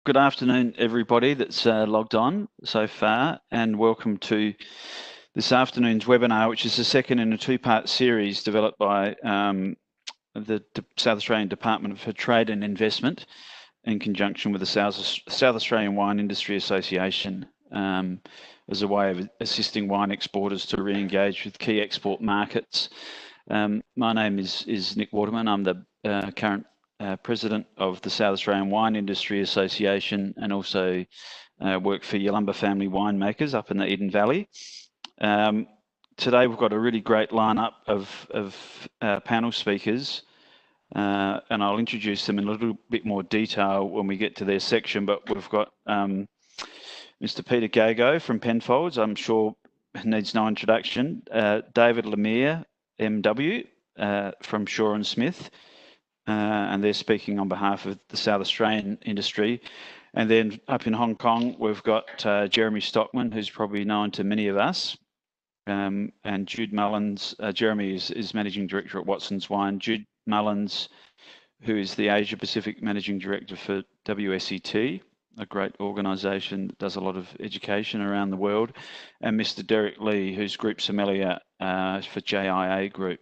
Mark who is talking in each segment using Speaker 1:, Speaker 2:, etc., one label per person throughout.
Speaker 1: Good afternoon, everybody that's logged on so far, and welcome to this afternoon's webinar, which is the second in a two-part series developed by the South Australian Department for Trade and Investment in conjunction with the South Australian Wine Industry Association as a way of assisting wine exporters to re-engage with key export markets. My name is Nick Waterman. I'm the current President of the South Australian Wine Industry Association, and also work for Yalumba Family Winemakers up in the Eden Valley. Today we've got a really great lineup of panel speakers, and I'll introduce them in a little bit more detail when we get to their section, but we've got Mr. Peter Gago from Penfolds, I'm sure needs no introduction, David LeMire, MW, from Shaw & Smith, and they're speaking on behalf of the South Australian industry. And then up in Hong Kong, we've got Jeremy Stockman, who's probably known to many of us, and Jude Mullins. Jeremy is Managing Director at Watson's Wine. Jude Mullins, who is the Asia Pacific Managing Director for WSET, a great organisation that does a lot of education around the world, and Mr. Derek Lee, who's Group Sommelier for JIA Group,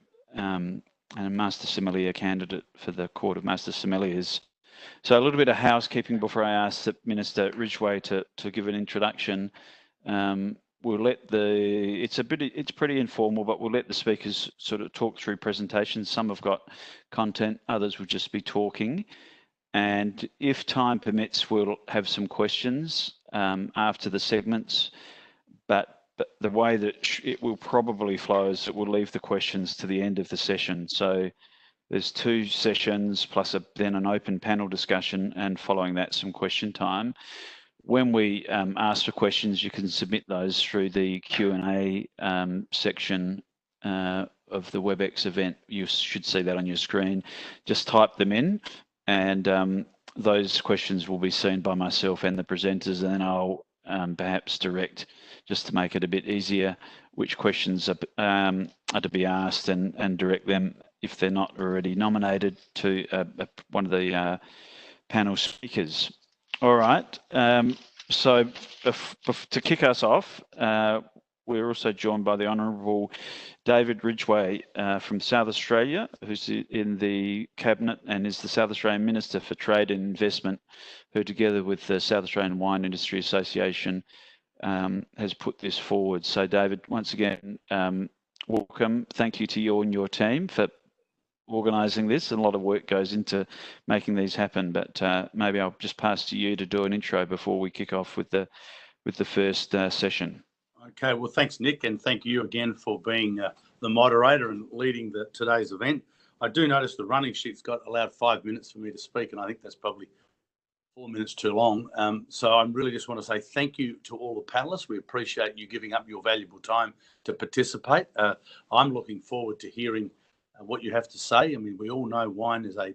Speaker 1: and a Master Sommelier candidate for the Court of Master Sommeliers. So a little bit of housekeeping before I ask the Minister Ridgway to give an introduction. We'll let it's pretty informal, but we'll let the speakers sort of talk through presentations. Some have got content, others will just be talking. And if time permits, we'll have some questions after the segments, but the way that it will probably flow is that we'll leave the questions to the end of the session. So there's two sessions plus then an open panel discussion, and following that some question time. When we ask for questions, you can submit those through the Q&A section of the WebEx event. You should see that on your screen. Just type them in, and those questions will be seen by myself and the presenters, and then I'll perhaps direct, just to make it a bit easier, which questions are to be asked, and direct them, if they're not already nominated, to one of the panel speakers. All right, so to kick us off, we're also joined by the Honourable David Ridgway from South Australia, who's in the Cabinet and is the South Australian Minister for Trade and Investment, who together with the South Australian Wine Industry Association has put this forward. So David, once again, welcome. Thank you to you and your team for organising this, and a lot of work goes into making these happen, but maybe I'll just pass to you to do an intro before we kick off with the first session.
Speaker 2: Okay, well, thanks, Nick, and thank you again for being the moderator and leading today's event. I do notice the running sheet's got allowed 5 minutes for me to speak, and I think that's probably 4 minutes too long. So I really just want to say thank you to all the panelists. We appreciate you giving up your valuable time to participate. I'm looking forward to hearing what you have to say. I mean, we all know wine is our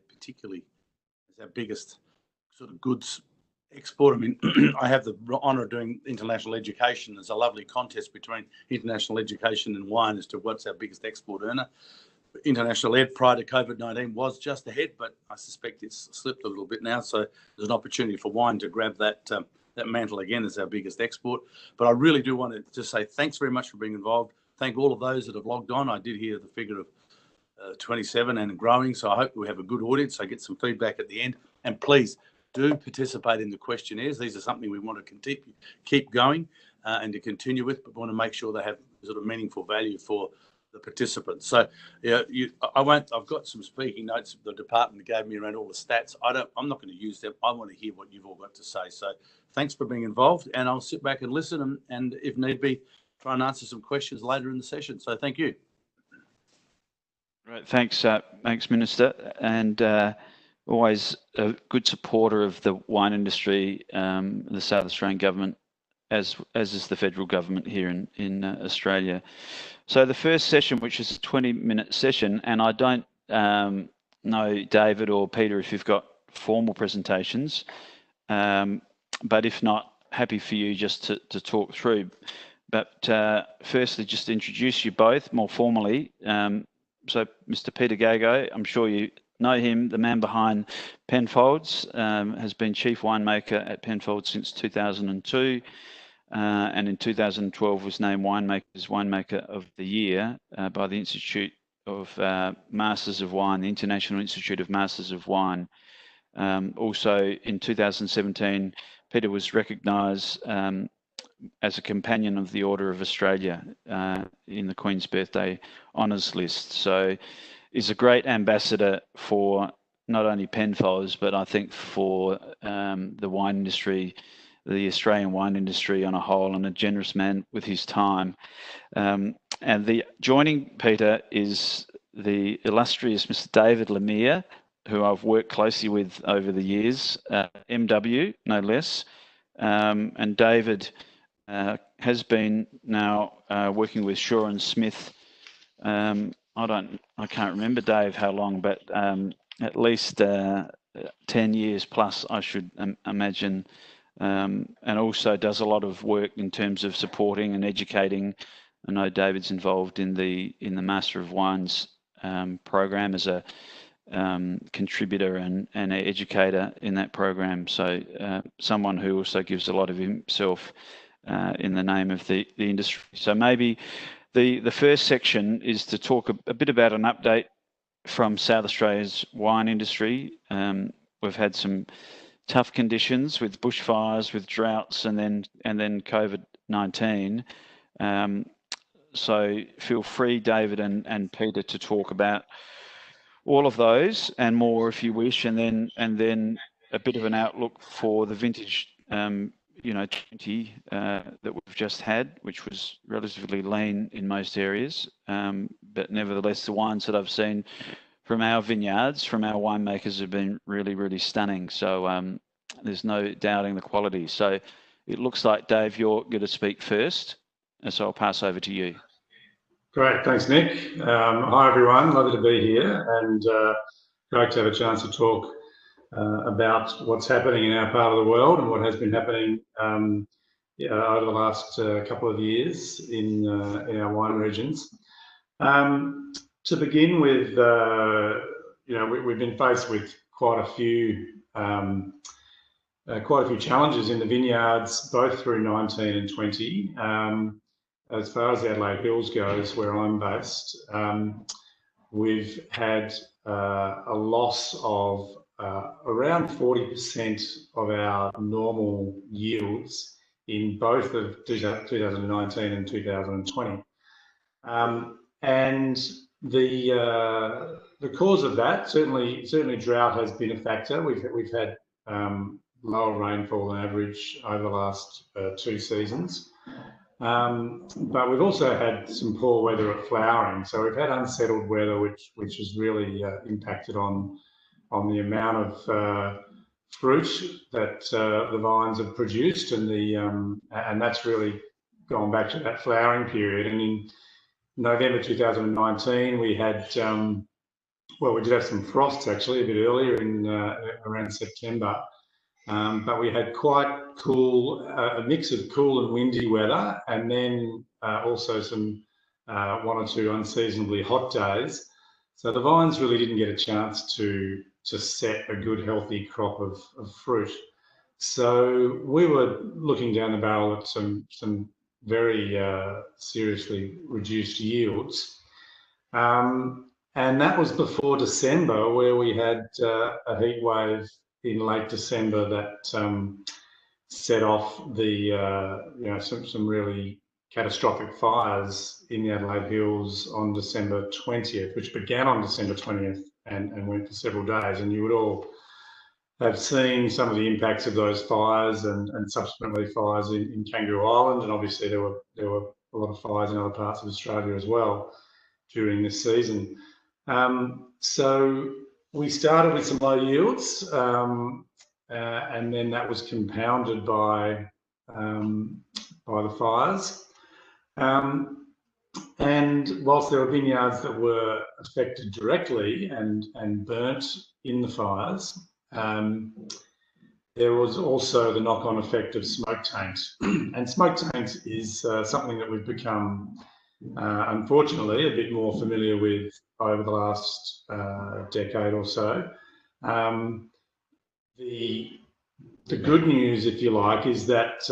Speaker 2: biggest sort of goods export. I mean, I have the honour of doing international education. There's a lovely contest between international education and wine as to what's our biggest export earner. International ed prior to COVID-19 was just ahead, but I suspect it's slipped a little bit now. So there's an opportunity for wine to grab that mantle again as our biggest export. But I really do want to just say thanks very much for being involved. Thank all of those that have logged on. I did hear the figure of 27 and growing, so I hope we have a good audience. I get some feedback at the end, and please do participate in the questionnaires. These are something we want to keep going and to continue with, but we want to make sure they have sort of meaningful value for the participants. So yeah, I've got some speaking notes the department gave me around all the stats. I'm not going to use them. I want to hear what you've all got to say. So thanks for being involved, and I'll sit back and listen, and if need be, try and answer some questions later in the session. So thank you.
Speaker 1: Right, thanks, Minister, and always a good supporter of the wine industry, the South Australian government, as is the federal government here in Australia. So the first session, which is a 20-minute session, and I don't know, David or Peter, if you've got formal presentations, but if not, happy for you just to talk through. But firstly, just to introduce you both more formally. So Mr. Peter Gago, I'm sure you know him, the man behind Penfolds, has been chief winemaker at Penfolds since 2002, and in 2012 was named Winemaker of the Year by the Institute of Masters of Wine, the International Institute of Masters of Wine. Also in 2017, Peter was recognised as a companion of the Order of Australia in the Queen's Birthday Honours List. So he's a great ambassador for not only Penfolds, but I think for the wine industry, the Australian wine industry on a whole, and a generous man with his time. And joining Peter is the illustrious Mr. David LeMire, who I've worked closely with over the years, MW, no less. And David has been now working with Shaw and Smith. I can't remember, Dave, how long, but at least 10 years plus, I should imagine. And also does a lot of work in terms of supporting and educating. I know David's involved in the Master of Wines program as a contributor and an educator in that program. So someone who also gives a lot of himself in the name of the industry. So maybe the first section is to talk a bit about an update from South Australia's wine industry. We've had some tough conditions with bushfires, with droughts, and then COVID-19. So feel free, David and Peter, to talk about all of those and more if you wish, and then a bit of an outlook for the vintage 20 that we've just had, which was relatively lean in most areas, but nevertheless the wines that I've seen from our vineyards, from our winemakers, have been really, really stunning. So there's no doubting the quality. So it looks like, Dave, you're going to speak first, and so I'll pass over to you.
Speaker 3: Great, thanks, Nick. Hi everyone, lovely to be here, and great to have a chance to talk about what's happening in our part of the world and what has been happening over the last couple of years in our wine regions. To begin with, we've been faced with quite a few challenges in the vineyards, both through 19 and 20. As far as the Adelaide Hills goes, where I'm based, we've had a loss of around 40% of our normal yields in both of 2019 and 2020. And the cause of that, certainly drought has been a factor. We've had lower rainfall than average over the last 2 seasons. But we've also had some poor weather at flowering. So we've had unsettled weather, which has really impacted on the amount of fruit that the vines have produced, and that's really gone back to that flowering period. And in November 2019, we had we did have some frosts actually a bit earlier in around September. But we had quite cool, a mix of cool and windy weather, and then also some 1 or 2 unseasonably hot days. So the vines really didn't get a chance to set a good, healthy crop of fruit. So we were looking down the barrel at some very seriously reduced yields. And that was before December, where we had a heat wave in late December that set off some really catastrophic fires in the Adelaide Hills on December 20th, which began on December 20th and went for several days. And you would all have seen some of the impacts of those fires and subsequently fires in Kangaroo Island, and obviously there were a lot of fires in other parts of Australia as well during this season. So we started with some low yields, and then that was compounded by the fires. And whilst there were vineyards that were affected directly and burnt in the fires, there was also the knock-on effect of smoke taint. And smoke taint is something that we've become unfortunately, a bit more familiar with over the last decade or so. The good news, if you like, is that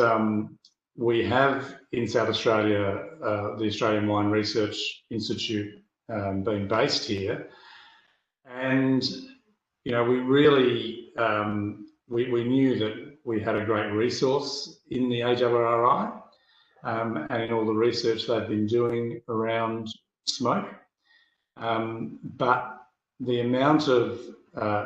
Speaker 3: we have in South Australia the Australian Wine Research Institute being based here, and we really we knew that we had a great resource in the AWRI and in all the research they've been doing around smoke, but the amount of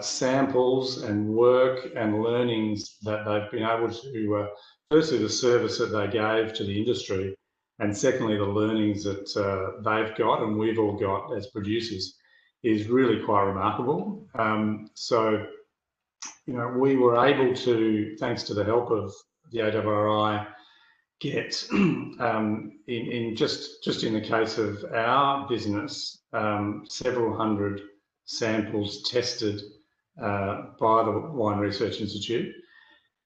Speaker 3: samples and work and learnings that they've been able to, firstly the service that they gave to the industry, and secondly the learnings that they've got and we've all got as producers, is really quite remarkable. So, we were able to, thanks to the help of the AWRI, get in just in the case of our business, several hundred samples tested by the Wine Research Institute,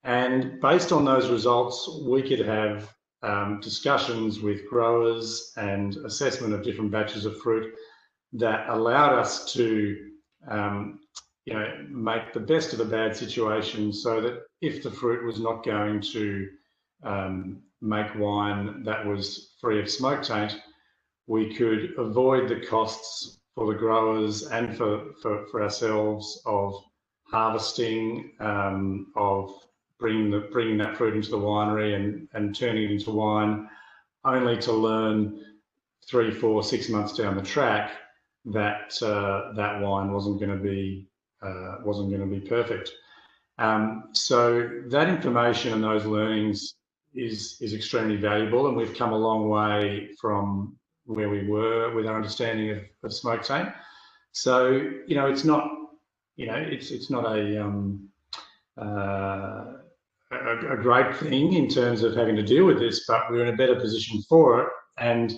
Speaker 3: and based on those results we could have discussions with growers and assessment of different batches of fruit that allowed us to make the best of a bad situation, so that if the fruit was not going to make wine that was free of smoke taint, we could avoid the costs for the growers and for ourselves of harvesting, of bringing that fruit into the winery and turning it into wine, only to learn 3, 4, 6 months down the track that that wine wasn't going to be perfect. So that information and those learnings is extremely valuable, and we've come a long way from where we were with our understanding of smoke taint. So it's not it's not a great thing in terms of having to deal with this, but we're in a better position for it. And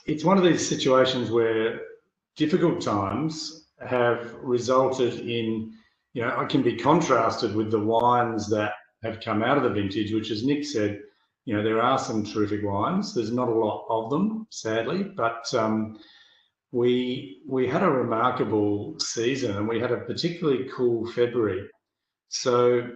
Speaker 3: it's one of these situations where difficult times have resulted in, it can be contrasted with the wines that have come out of the vintage, which, as Nick said, there are some terrific wines. There's not a lot of them, sadly, but we had a remarkable season, and we had a particularly cool February. So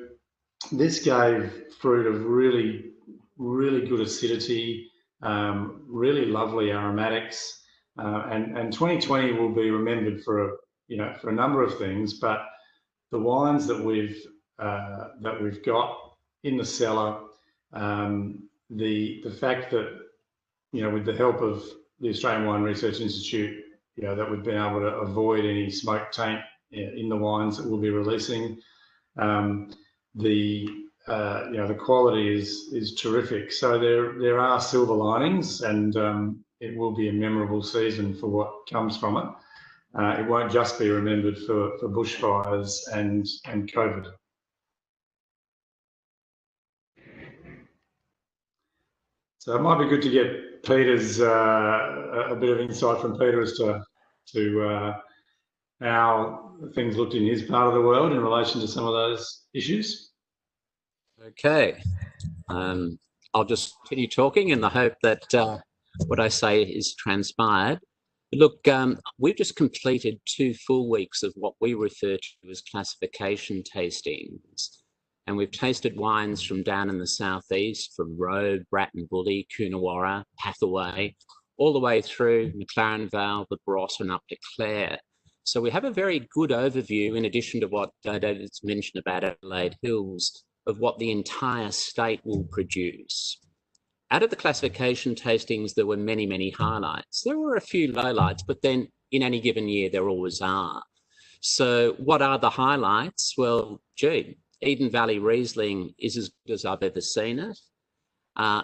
Speaker 3: this gave fruit of really, really good acidity, really lovely aromatics, and 2020 will be remembered for a number of things. But the wines that we've got in the cellar, the fact that with the help of the Australian Wine Research Institute, that we've been able to avoid any smoke taint in the wines that we'll be releasing. The quality is terrific. So there are silver linings, and it will be a memorable season for what comes from it. It won't just be remembered for bushfires and COVID. So it might be good to get Peter's a bit of insight from Peter as to how things looked in his part of the world in relation to some of those issues.
Speaker 4: Okay, I'll just continue talking in the hope that what I say is transpired. Look, we've just completed 2 full weeks of what we refer to as classification tastings. And we've tasted wines from down in the southeast, from Robe, Bratton Bully, Coonawarra, Hathaway, all the way through McLaren Vale, the Barossa, and up to Clare. So we have a very good overview, in addition to what David's mentioned about Adelaide Hills, of what the entire state will produce. Out of the classification tastings, there were many, many highlights. There were a few lowlights, but then in any given year, there always are. So what are the highlights? Well, Jude, Eden Valley Riesling is as good as I've ever seen it.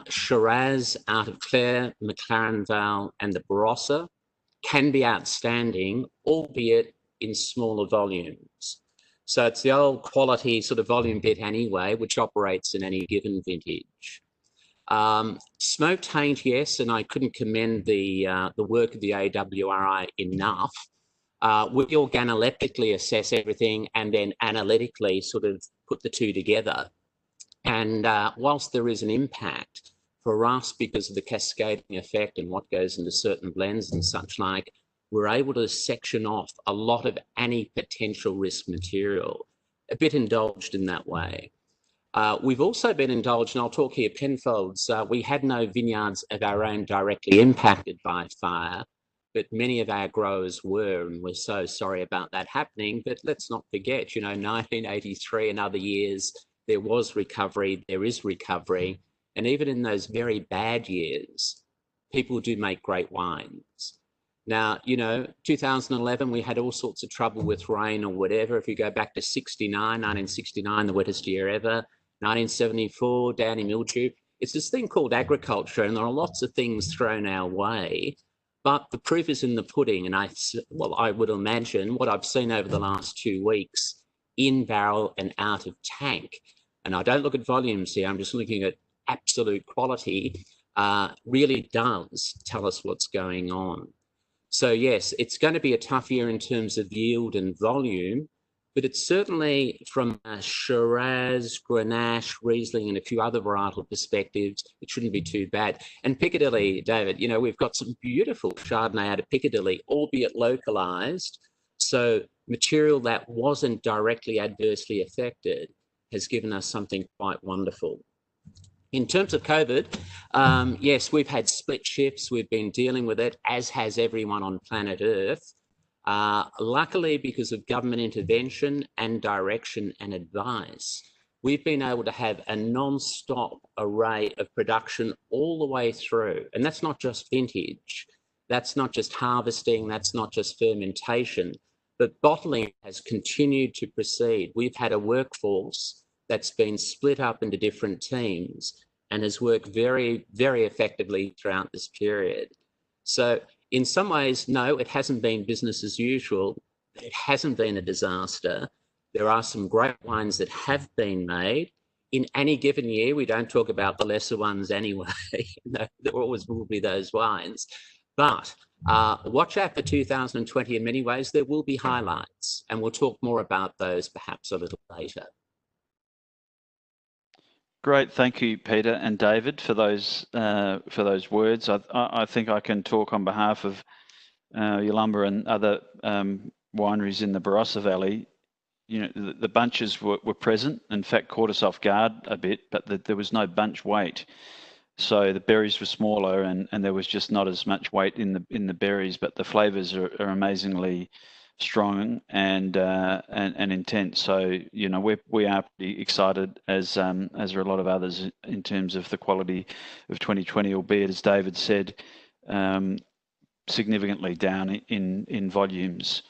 Speaker 4: Shiraz out of Clare, McLaren Vale, and the Barossa can be outstanding, albeit in smaller volumes. So it's the old quality sort of volume bit anyway, which operates in any given vintage. Smoke taint, yes, and I couldn't commend the work of the AWRI enough. We organoleptically assess everything and then analytically sort of put the two together. And whilst there is an impact for us, because of the cascading effect and what goes into certain blends and such like, we're able to section off a lot of any potential risk material, a bit indulged in that way. We've also been indulged, and I'll talk here, Penfolds. We had no vineyards of our own directly impacted by fire, but many of our growers were, and we're so sorry about that happening. But let's not forget, 1983 and other years, there was recovery, there is recovery. And even in those very bad years, people do make great wines. Now, 2011, we had all sorts of trouble with rain or whatever. If you go back to 1969, the wettest year ever, 1974, downy mildew. It's this thing called agriculture, and there are lots of things thrown our way. But the proof is in the pudding, and I would imagine what I've seen over the last 2 weeks in barrel and out of tank, and I don't look at volumes here, I'm just looking at absolute quality, really does tell us what's going on. So yes, it's going to be a tough year in terms of yield and volume, but it's certainly from a Shiraz, Grenache, Riesling, and a few other varietal perspectives, it shouldn't be too bad. And Piccadilly, David, we've got some beautiful Chardonnay out of Piccadilly, albeit localized. So material that wasn't directly adversely affected has given us something quite wonderful. In terms of COVID, yes, we've had split shifts. We've been dealing with it, as has everyone on planet Earth. Luckily, because of government intervention and direction and advice, we've been able to have a non-stop array of production all the way through. And that's not just vintage. That's not just harvesting. That's not just fermentation. But bottling has continued to proceed. We've had a workforce that's been split up into different teams and has worked very, very effectively throughout this period. So in some ways, no, it hasn't been business as usual. It hasn't been a disaster. There are some great wines that have been made. In any given year, we don't talk about the lesser ones anyway. There always will be those wines. But watch out for 2020 in many ways. There will be highlights, and we'll talk more about those perhaps a little later.
Speaker 1: Great, thank you, Peter and David, for those words. I think I can talk on behalf of Yalumba and other wineries in the Barossa Valley. The bunches were present. In fact, caught us off guard a bit, but there was no bunch weight. So the berries were smaller, and there was just not as much weight in the berries. But the flavours are amazingly strong and intense. So we are pretty excited, as are a lot of others, in terms of the quality of 2020, albeit, as David said, significantly down in volumes.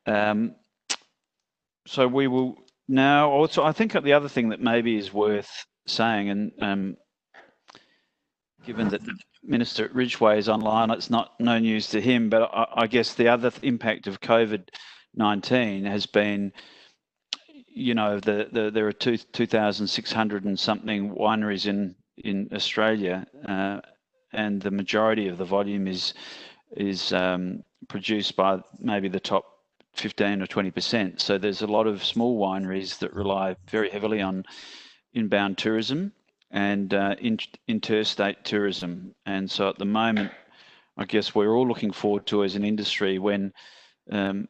Speaker 1: So we will now also, I think the other thing that maybe is worth saying, and given that the Minister at Ridgway is online, it's no news to him, but I guess the other impact of COVID-19 has been, there are 2,600 and something wineries in Australia, and the majority of the volume is produced by maybe the top 15 or 20%. So there's a lot of small wineries that rely very heavily on inbound tourism and interstate tourism. And so at the moment, I guess we're all looking forward to, as an industry, when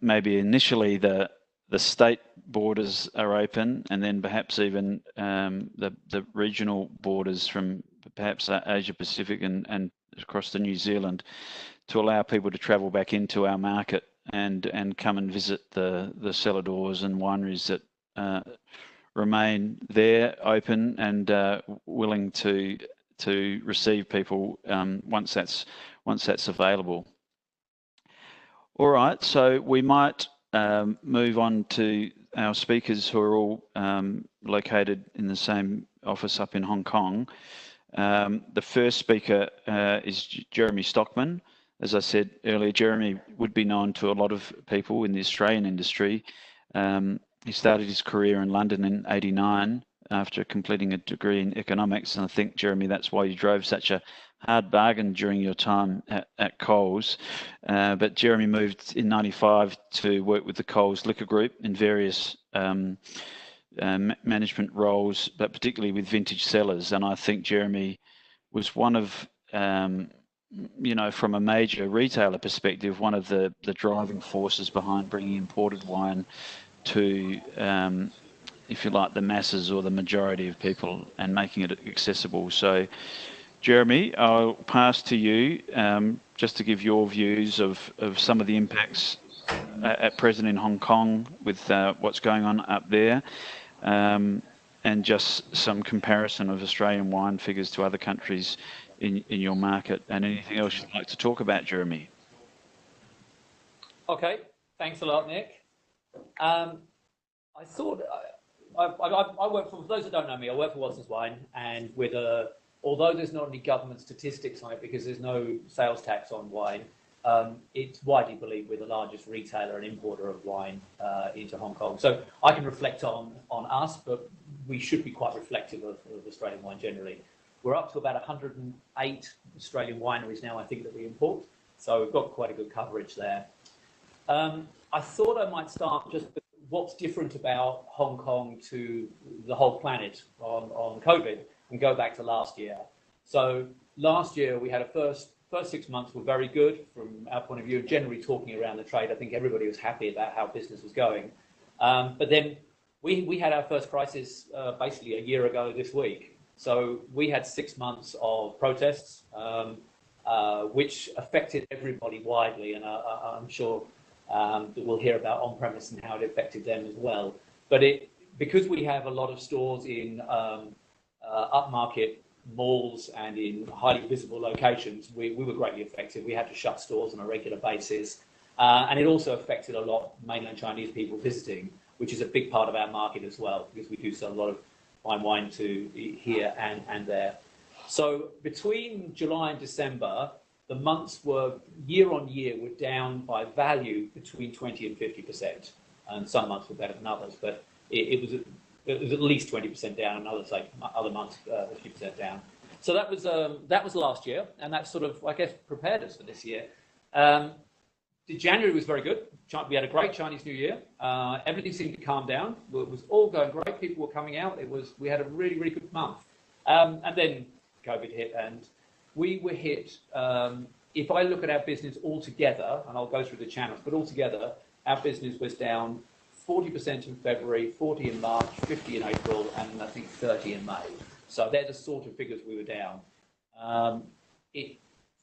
Speaker 1: maybe initially the state borders are open, and then perhaps even the regional borders from perhaps Asia Pacific and across to New Zealand, to allow people to travel back into our market and come and visit the cellar doors and wineries that remain there, open and willing to receive people once that's available. All right, so we might move on to our speakers, who are all located in the same office up in Hong Kong. The first speaker is Jeremy Stockman. As I said earlier, Jeremy would be known to a lot of people in the Australian industry. He started his career in London in '89 after completing a degree in economics, and I think, Jeremy, that's why you drove such a hard bargain during your time at Coles. But Jeremy moved in '95 to work with the Coles Liquor Group in various management roles, but particularly with vintage cellars. And I think Jeremy was one of, from a major retailer perspective, one of the driving forces behind bringing imported wine to, if you like, the masses or the majority of people and making it accessible. So, Jeremy, I'll pass to you just to give your views of some of the impacts at present in Hong Kong with what's going on up there, and just some comparison of Australian wine figures to other countries in your market, and anything else you'd like to talk about, Jeremy.
Speaker 5: Okay, thanks a lot, Nick. I thought I work for those that don't know me. I work for Watson's Wine, and although there's not any government statistics on it because there's no sales tax on wine, it's widely believed we're the largest retailer and importer of wine into Hong Kong. So I can reflect on us, but we should be quite reflective of Australian wine generally. We're up to about 108 Australian wineries now, I think, that we import. So we've got quite a good coverage there. I thought I might start just with what's different about Hong Kong to the whole planet on COVID and go back to last year. So last year we had first 6 months were very good from our point of view. Generally talking around the trade, I think everybody was happy about how business was going. But then we had our first crisis basically a year ago this week. So we had 6 months of protests, which affected everybody widely, and I'm sure that we'll hear about on-premise and how it affected them as well. But because we have a lot of stores in upmarket malls and in highly visible locations, we were greatly affected. We had to shut stores on a regular basis, and it also affected a lot of mainland Chinese people visiting, which is a big part of our market as well, because we do sell a lot of fine wine to here and there. So between July and December, the months were year on year were down by value between 20 and 50%, and some months were better than others, but it was at least 20% down, and others, like other months, 50% down. So that was last year, and that sort of, I guess, prepared us for this year. January was very good. We had a great Chinese New Year. Everything seemed to calm down. It was all going great. People were coming out. We had a really, really good month. And then COVID hit, and we were hit. If I look at our business altogether, and I'll go through the channels, but altogether, our business was down 40% in February, 40 in March, 50 in April, and I think 30 in May. So they're the sort of figures we were down. It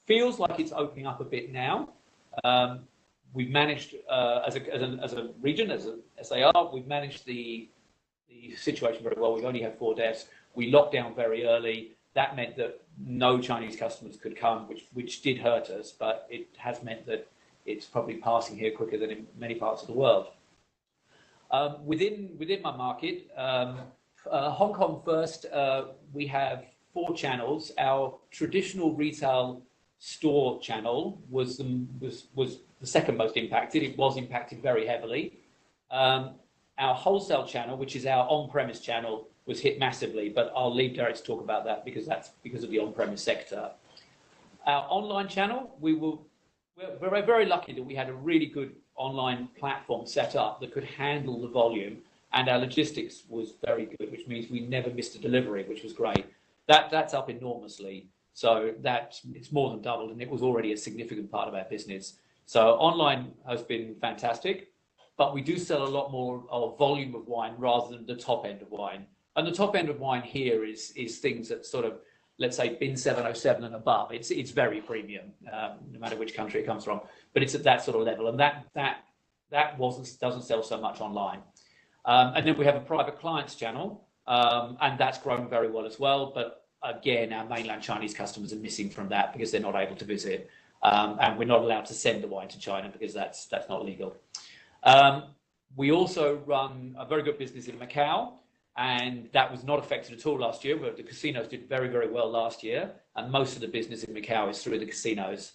Speaker 5: feels like it's opening up a bit now. We've managed, as a region, as a SAR, we've managed the situation very well. We've only had 4 deaths. We locked down very early. That meant that no Chinese customers could come, which did hurt us, but it has meant that it's probably passing here quicker than in many parts of the world. Within my market, Hong Kong first, we have 4 channels. Our traditional retail store channel was the second most impacted. It was impacted very heavily. Our wholesale channel, which is our on-premise channel, was hit massively, but I'll leave Derek to talk about that because that's because of the on-premise sector. Our online channel, we're very, very lucky that we had a really good online platform set up that could handle the volume, and our logistics was very good, which means we never missed a delivery, which was great. That's up enormously. So it's more than doubled, and it was already a significant part of our business. So online has been fantastic, but we do sell a lot more of volume of wine rather than the top end of wine. And the top end of wine here is things that sort of, let's say, bin 707 and above. It's very premium, no matter which country it comes from, but it's at that sort of level, and that doesn't sell so much online. And then we have a private clients channel, and that's grown very well as well. But again, our mainland Chinese customers are missing from that because they're not able to visit, and we're not allowed to send the wine to China because that's not legal. We also run a very good business in Macau, and that was not affected at all last year. But the casinos did very, very well last year, and most of the business in Macau is through the casinos.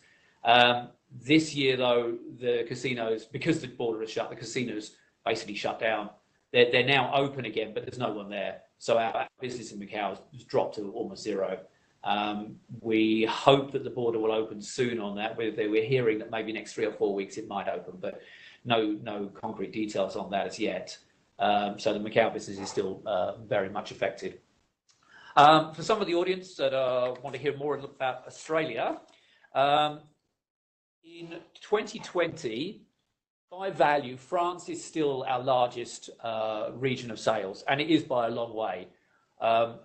Speaker 5: This year, though, the casinos, because the border is shut, the casinos basically shut down. They're now open again, but there's no one there. So our business in Macau has dropped to almost zero. We hope that the border will open soon on that. We're hearing that maybe next 3 or 4 weeks it might open, but no concrete details on that as yet. So the Macau business is still very much affected. For some of the audience that want to hear more about Australia, in 2020, by value, France is still our largest region of sales, and it is by a long way. I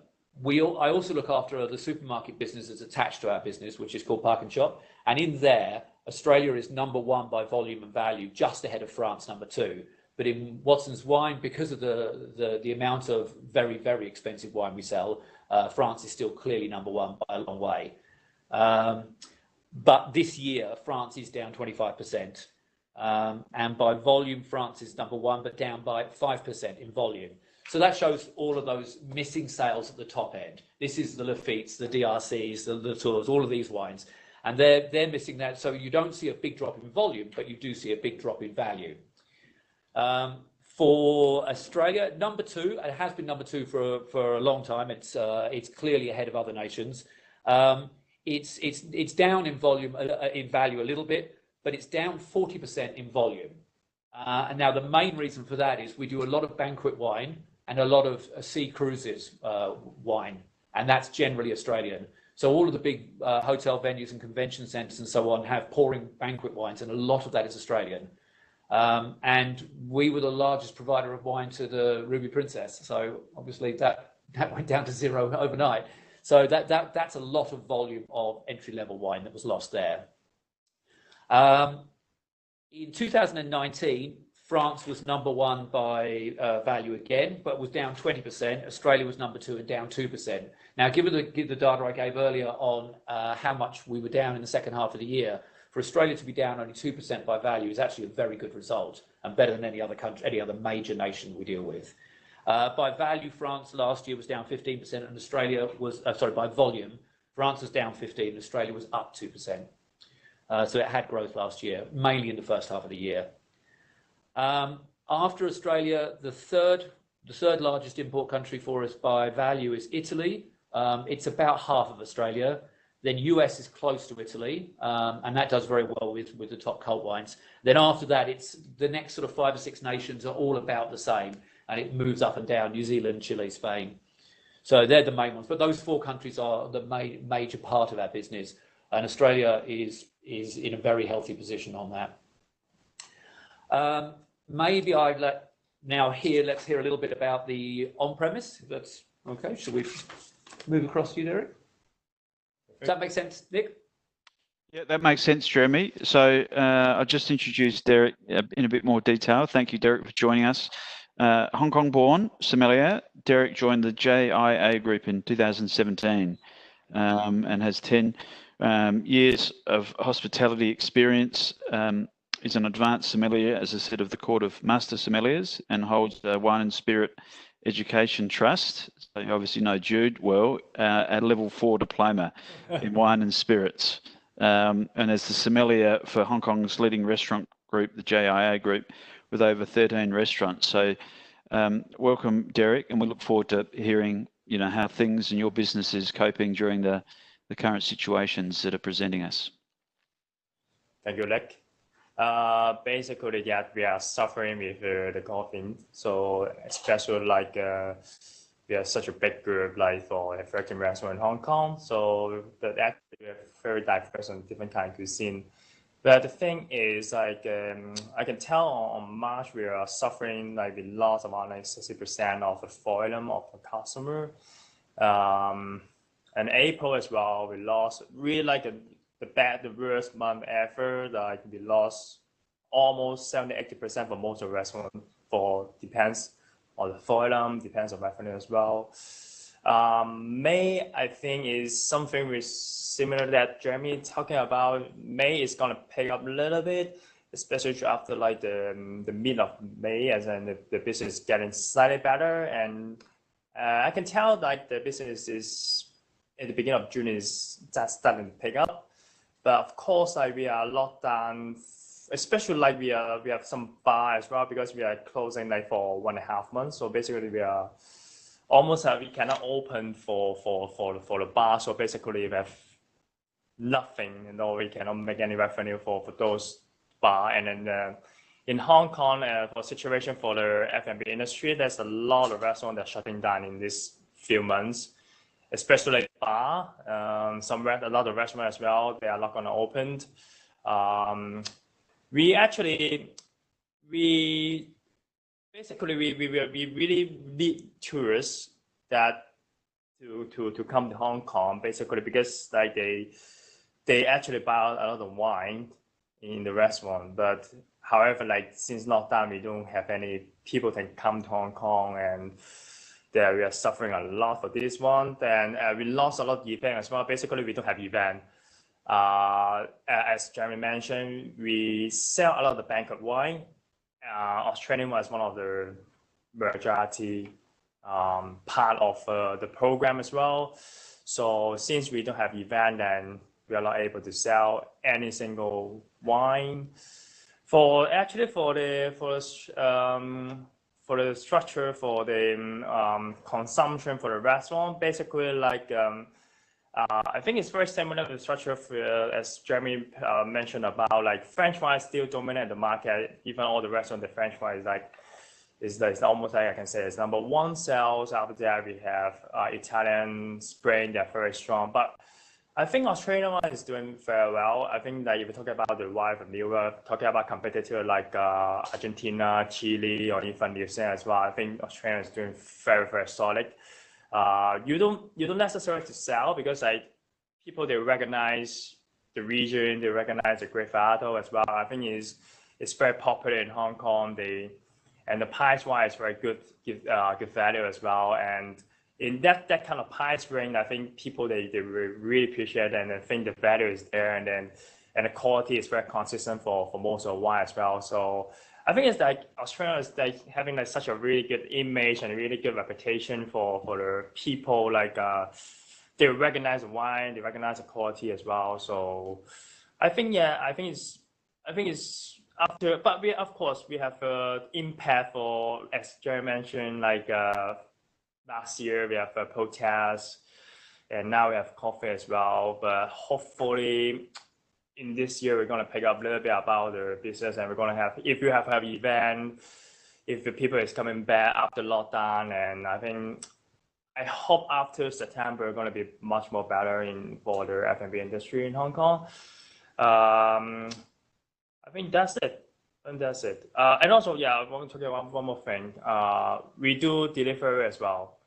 Speaker 5: also look after the supermarket business that's attached to our business, which is called Park and Shop, and in there, Australia is number one by volume and value, just ahead of France, number two. But in Watson's Wine, because of the amount of very, very expensive wine we sell, France is still clearly number one by a long way. But this year, France is down 25%. And by volume, France is number one, but down by 5% in volume. So that shows all of those missing sales at the top end. This is the Lafittes, the DRCs, the Latours, all of these wines. And they're missing that. So you don't see a big drop in volume, but you do see a big drop in value. For Australia, number two, it has been number two for a long time. It's clearly ahead of other nations. It's down in volume, in value a little bit, but it's down 40% in volume. And now the main reason for that is we do a lot of banquet wine and a lot of sea cruises wine, and that's generally Australian. So all of the big hotel venues and convention centres and so on have pouring banquet wines, and a lot of that is Australian. And we were the largest provider of wine to the Ruby Princess, so obviously that went down to zero overnight. So that's a lot of volume of entry-level wine that was lost there. In 2019, France was number one by value again, but was down 20%. Australia was number two and down 2%. Now, given the data I gave earlier on how much we were down in the second half of the year, for Australia to be down only 2% by value is actually a very good result and better than any other country, any other major nation we deal with. By value, France last year was down 15%, and Australia was, by volume, France was down 15%, and Australia was up 2%. So it had growth last year, mainly in the first half of the year. After Australia, the third largest import country for us by value is Italy. It's about half of Australia. Then US is close to Italy, and that does very well with the top cult wines. Then after that, it's the next sort of 5 or 6 nations are all about the same, and it moves up and down: New Zealand, Chile, Spain. So they're the main ones. But those 4 countries are the major part of our business, and Australia is in a very healthy position on that. Maybe let's hear a little bit about the on-premise. If that's okay. Should we move across to you, Derek? Does that make sense, Nick?
Speaker 1: Yeah, that makes sense, Jeremy. So I'll just introduce Derek in a bit more detail. Thank you, Derek, for joining us. Hong Kong-born sommelier, Derek joined the JIA group in 2017 and has 10 years of hospitality experience. Is an advanced sommelier, as I said, of the Court of Master Sommeliers, and holds the Wine and Spirit Education Trust. So you obviously know Jude well, at level 4 diploma in wine and spirits. And as the sommelier for Hong Kong's leading restaurant group, the JIA group, with over 13 restaurants. So welcome, Derek, and we look forward to hearing, how things in your business is coping during the current situations that are presenting us.
Speaker 6: Thank you, Nick. Basically, yeah, we are suffering with the COVID. So especially we are such a big group, like for 13 restaurants in Hong Kong. So that we are very diverse and different kind of cuisine. But the thing is, I can tell on March we are suffering, we lost about 60% of the volume of the customer. And April as well, we lost really the worst month ever. We lost almost 70-80% for most of the restaurants. Depends on the volume, depends on revenue as well. May, I think, is something with similar that Jeremy talking about. May is gonna pick up a little bit, especially after the mid of May, as in the business is getting slightly better. And I can tell the business is at the beginning of June is just starting to pick up. But of course, we are locked down, especially we have some bar as well, because we are closing for 1.5 months. So basically, we are almost we cannot open for the bar. So basically, we have nothing. We cannot make any revenue for those bar. And then in Hong Kong, for situation for the F&B industry, there's a lot of restaurants that are shutting down in these few months. especially bar. A lot of restaurants as well, they are not going to open. We really need tourists that to come to Hong Kong, basically because like they actually buy a lot of wine in the restaurant. But however, like since lockdown, we don't have any people that come to Hong Kong, and there we are suffering a lot for this one. Then we lost a lot of event as well. Basically, we don't have event. As Jeremy mentioned, we sell a lot of the banquet wine. Australian was one of the majority part of the program as well. So since we don't have event, then we are not able to sell any single wine. For the structure for the consumption for the restaurant, basically like I think it's very similar to the structure as Jeremy mentioned about like French fries still dominate the market. Even all the restaurants, the French fries is almost like I can say it's number one sales. After that, we have Italian, Spain, they're very strong. But I think Australian wine is doing very well. I think that if you talk about the wine from Europe, talking about competitors like Argentina, Chile, or even New Zealand as well, I think Australia is doing very, very solid. You don't necessarily to sell because like people, they recognize the region, they recognize the Great Fado as well. I think it's very popular in Hong Kong. And the price wise very good value as well. And in that kind of price range, I think people they really appreciate it, and I think the value is there, and the quality is very consistent for most of the wine as well. So I think it's like Australia is like having like such a really good image and a really good reputation for the people. Like they recognize the wine, they recognize the quality as well. So I think it's after, but we of course we have impact for, as Jerry mentioned, like last year we have a protest, and now we have COVID as well. But hopefully in this year, we're going to pick up a little bit about the business, and we're going to have, if you have event, if the people is coming back after lockdown, and I hope after September, we're going to be much more better for the F&B industry in Hong Kong. I think that's it. And also, yeah, I want to talk about one more thing. We do delivery as well.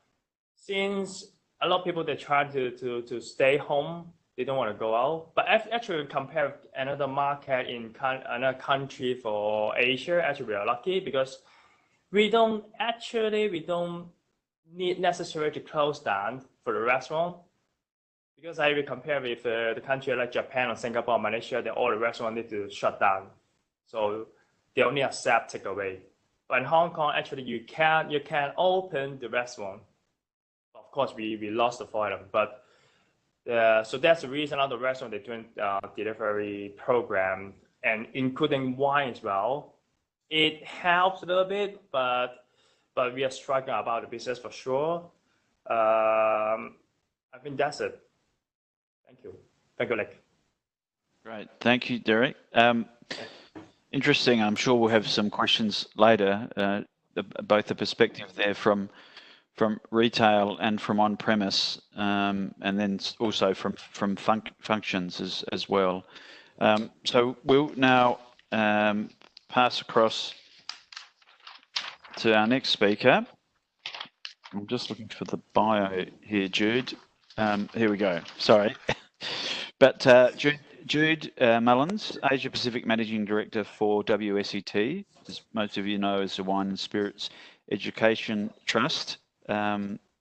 Speaker 6: Since a lot of people, they try to stay home, they don't want to go out. But actually, compare another market in another country for Asia, actually we are lucky because we don't need necessarily to close down for the restaurant. Because I will compare with the country like Japan or Singapore or Malaysia, that all the restaurants need to shut down. So they only accept takeaway. But in Hong Kong, actually you can open the restaurant. Of course, we lost the volume, but so that's the reason all the restaurants they're doing delivery program, and including wine as well. It helps a little bit, but we are struggling about the business for sure. I think that's it. Thank you, Nick.
Speaker 1: Great, thank you, Derek. Interesting. I'm sure we'll have some questions later. Both the perspective there from retail and from on-premise, and then also from functions as well. So we'll now pass across to our next speaker. I'm just looking for the bio here, Jude. Here we go. Sorry. But Jude Mullins, Asia Pacific Managing Director for WSET, as most of you know, is the Wine and Spirits Education Trust,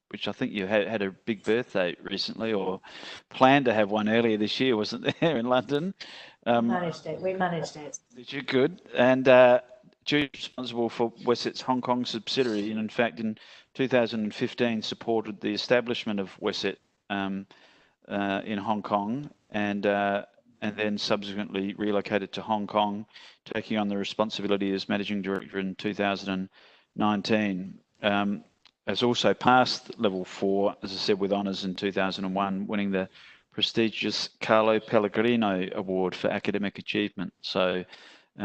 Speaker 1: which I think you had a big birthday recently, or planned to have one earlier this year, wasn't there, in London?
Speaker 7: We managed it.
Speaker 1: Did you? Good. And Jude's responsible for WSET's Hong Kong subsidiary, and in fact, in 2015, supported the establishment of WSET in Hong Kong, and then subsequently relocated to Hong Kong, taking on the responsibility as Managing Director in 2019. Has also passed level 4, as I said, with honours in 2001, winning the prestigious Carlo Pellegrino Award for Academic Achievement. So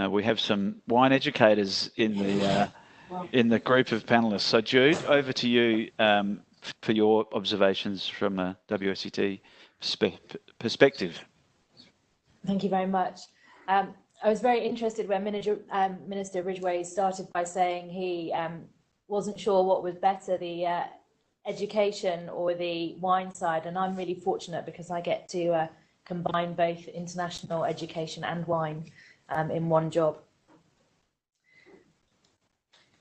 Speaker 1: we have some wine educators in the group of panellists. So Jude, over to you for your observations from a WSET perspective.
Speaker 7: Thank you very much. I was very interested when Minister Ridgway started by saying he wasn't sure what was better, the education or the wine side, and I'm really fortunate because I get to combine both international education and wine in one job.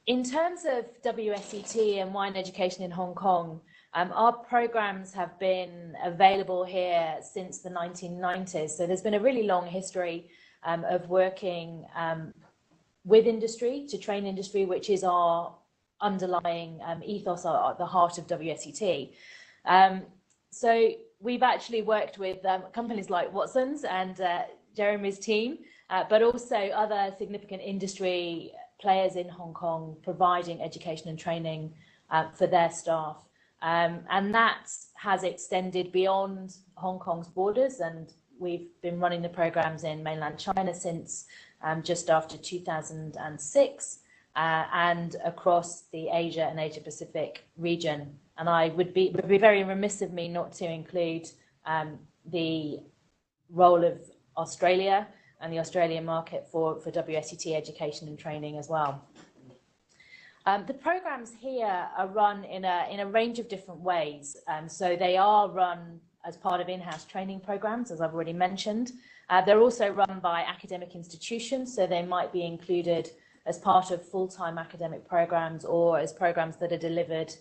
Speaker 7: In terms of WSET and wine education in Hong Kong, our programs have been available here since the 1990s. So there's been a really long history of working with industry to train industry, which is our underlying ethos, at the heart of WSET. So we've actually worked with companies like Watson's and Jeremy's team, but also other significant industry players in Hong Kong providing education and training for their staff. And that has extended beyond Hong Kong's borders, and we've been running the programs in mainland China since just after 2006 and across the Asia and Asia Pacific region. And I would be very remiss of me not to include the role of Australia and the Australian market for WSET education and training as well. The programs here are run in a range of different ways. So they are run as part of in-house training programs, as I've already mentioned. They're also run by academic institutions, so they might be included as part of full-time academic programs or as programs that are delivered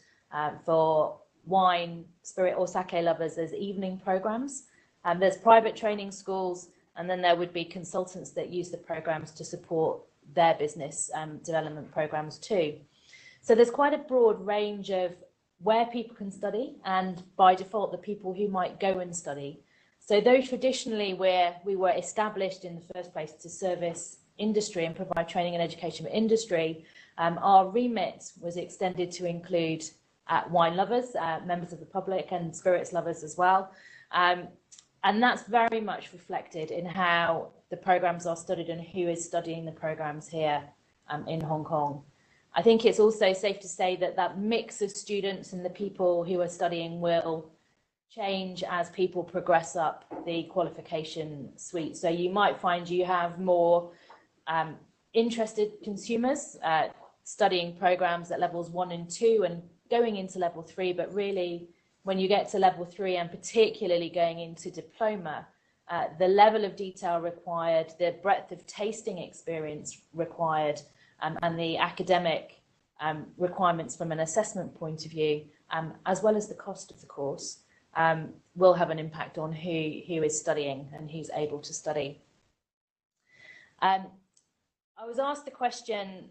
Speaker 7: for wine, spirit or sake lovers as evening programs. There's private training schools, and then there would be consultants that use the programs to support their business development programs too. So there's quite a broad range of where people can study and by default the people who might go and study. So though traditionally we were established in the first place to service industry and provide training and education for industry, our remit was extended to include wine lovers, members of the public and spirits lovers as well. And that's very much reflected in how the programs are studied and who is studying the programs here in Hong Kong. I think it's also safe to say that that mix of students and the people who are studying will change as people progress up the qualification suite. So you might find you have more interested consumers studying programs at levels 1 and 2 and going into level 3, but really when you get to level 3 and particularly going into diploma, the level of detail required, the breadth of tasting experience required, and the academic requirements from an assessment point of view, as well as the cost of the course, will have an impact on who is studying and who's able to study. I was asked the question,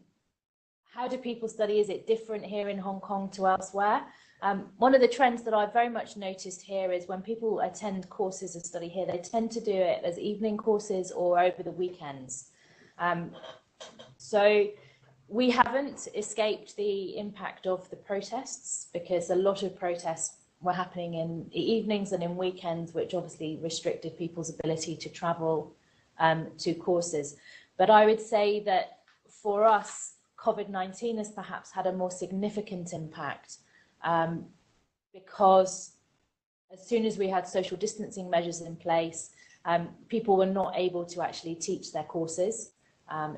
Speaker 7: how do people study? Is it different here in Hong Kong to elsewhere? One of the trends that I've very much noticed here is when people attend courses of study here, they tend to do it as evening courses or over the weekends. So we haven't escaped the impact of the protests because a lot of protests were happening in the evenings and in weekends, which obviously restricted people's ability to travel to courses. But I would say that for us, COVID-19 has perhaps had a more significant impact because as soon as we had social distancing measures in place, people were not able to actually teach their courses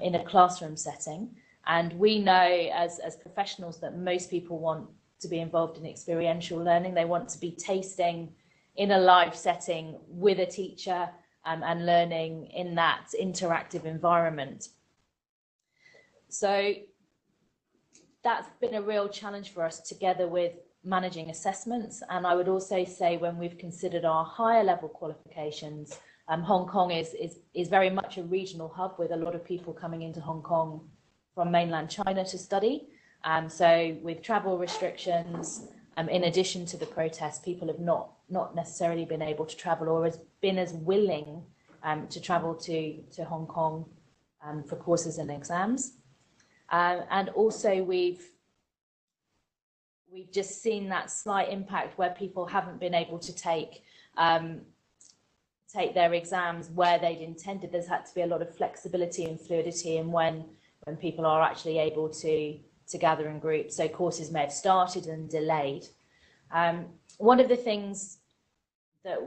Speaker 7: in a classroom setting. And we know as professionals that most people want to be involved in experiential learning. They want to be tasting in a live setting with a teacher and learning in that interactive environment. So that's been a real challenge for us together with managing assessments. And I would also say when we've considered our higher level qualifications, Hong Kong is very much a regional hub with a lot of people coming into Hong Kong from mainland China to study. So with travel restrictions, in addition to the protests, people have not necessarily been able to travel or has been as willing to travel to Hong Kong for courses and exams. And also we've just seen that slight impact where people haven't been able to take their exams where they'd intended. There's had to be a lot of flexibility and fluidity in when people are actually able to gather in groups. So courses may have started and delayed. One of the things that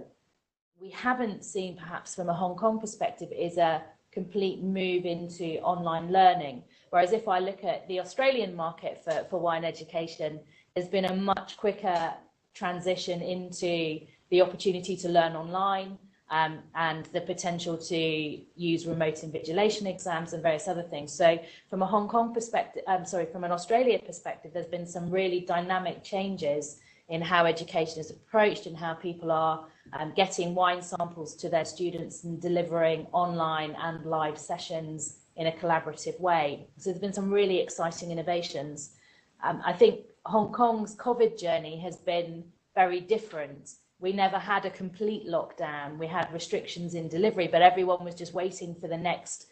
Speaker 7: we haven't seen perhaps from a Hong Kong perspective is a complete move into online learning. Whereas if I look at the Australian market for wine education, there's been a much quicker transition into the opportunity to learn online, and the potential to use remote invigilation exams and various other things. So from a Hong Kong perspective, from an Australia perspective, there's been some really dynamic changes in how education is approached and how people are getting wine samples to their students and delivering online and live sessions in a collaborative way. So there's been some really exciting innovations. I think Hong Kong's COVID journey has been very different. We never had a complete lockdown. We had restrictions in delivery, but everyone was just waiting for the next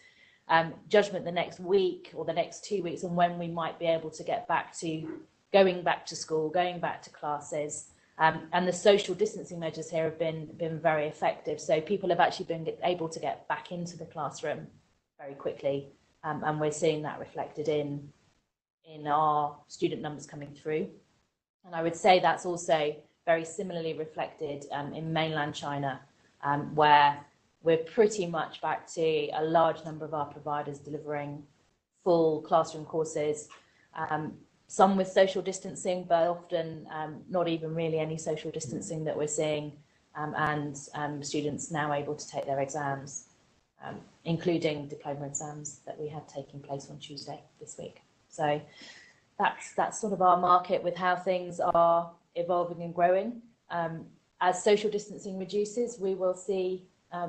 Speaker 7: judgment the next week or the next 2 weeks on when we might be able to get back to going back to school, going back to classes. And the social distancing measures here have been very effective. So people have actually been able to get back into the classroom very quickly. And we're seeing that reflected in our student numbers coming through. And I would say that's also very similarly reflected in mainland China, where we're pretty much back to a large number of our providers delivering full classroom courses, some with social distancing, but often not even really any social distancing that we're seeing, and students now able to take their exams, including diploma exams that we had taking place on Tuesday this week. So that's sort of our market with how things are evolving and growing. As social distancing reduces, we will see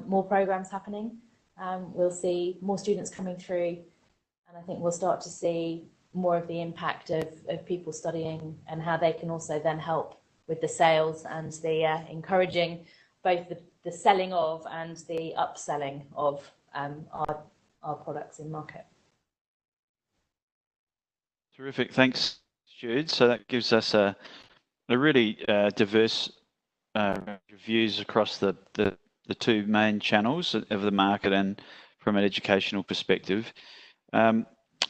Speaker 7: more programs happening. We'll see more students coming through, and I think we'll start to see more of the impact of people studying and how they can also then help with the sales and the encouraging both the selling of and the upselling of our products in market.
Speaker 1: Terrific, thanks, Jude. So that gives us a really diverse views across the two main channels of the market and from an educational perspective.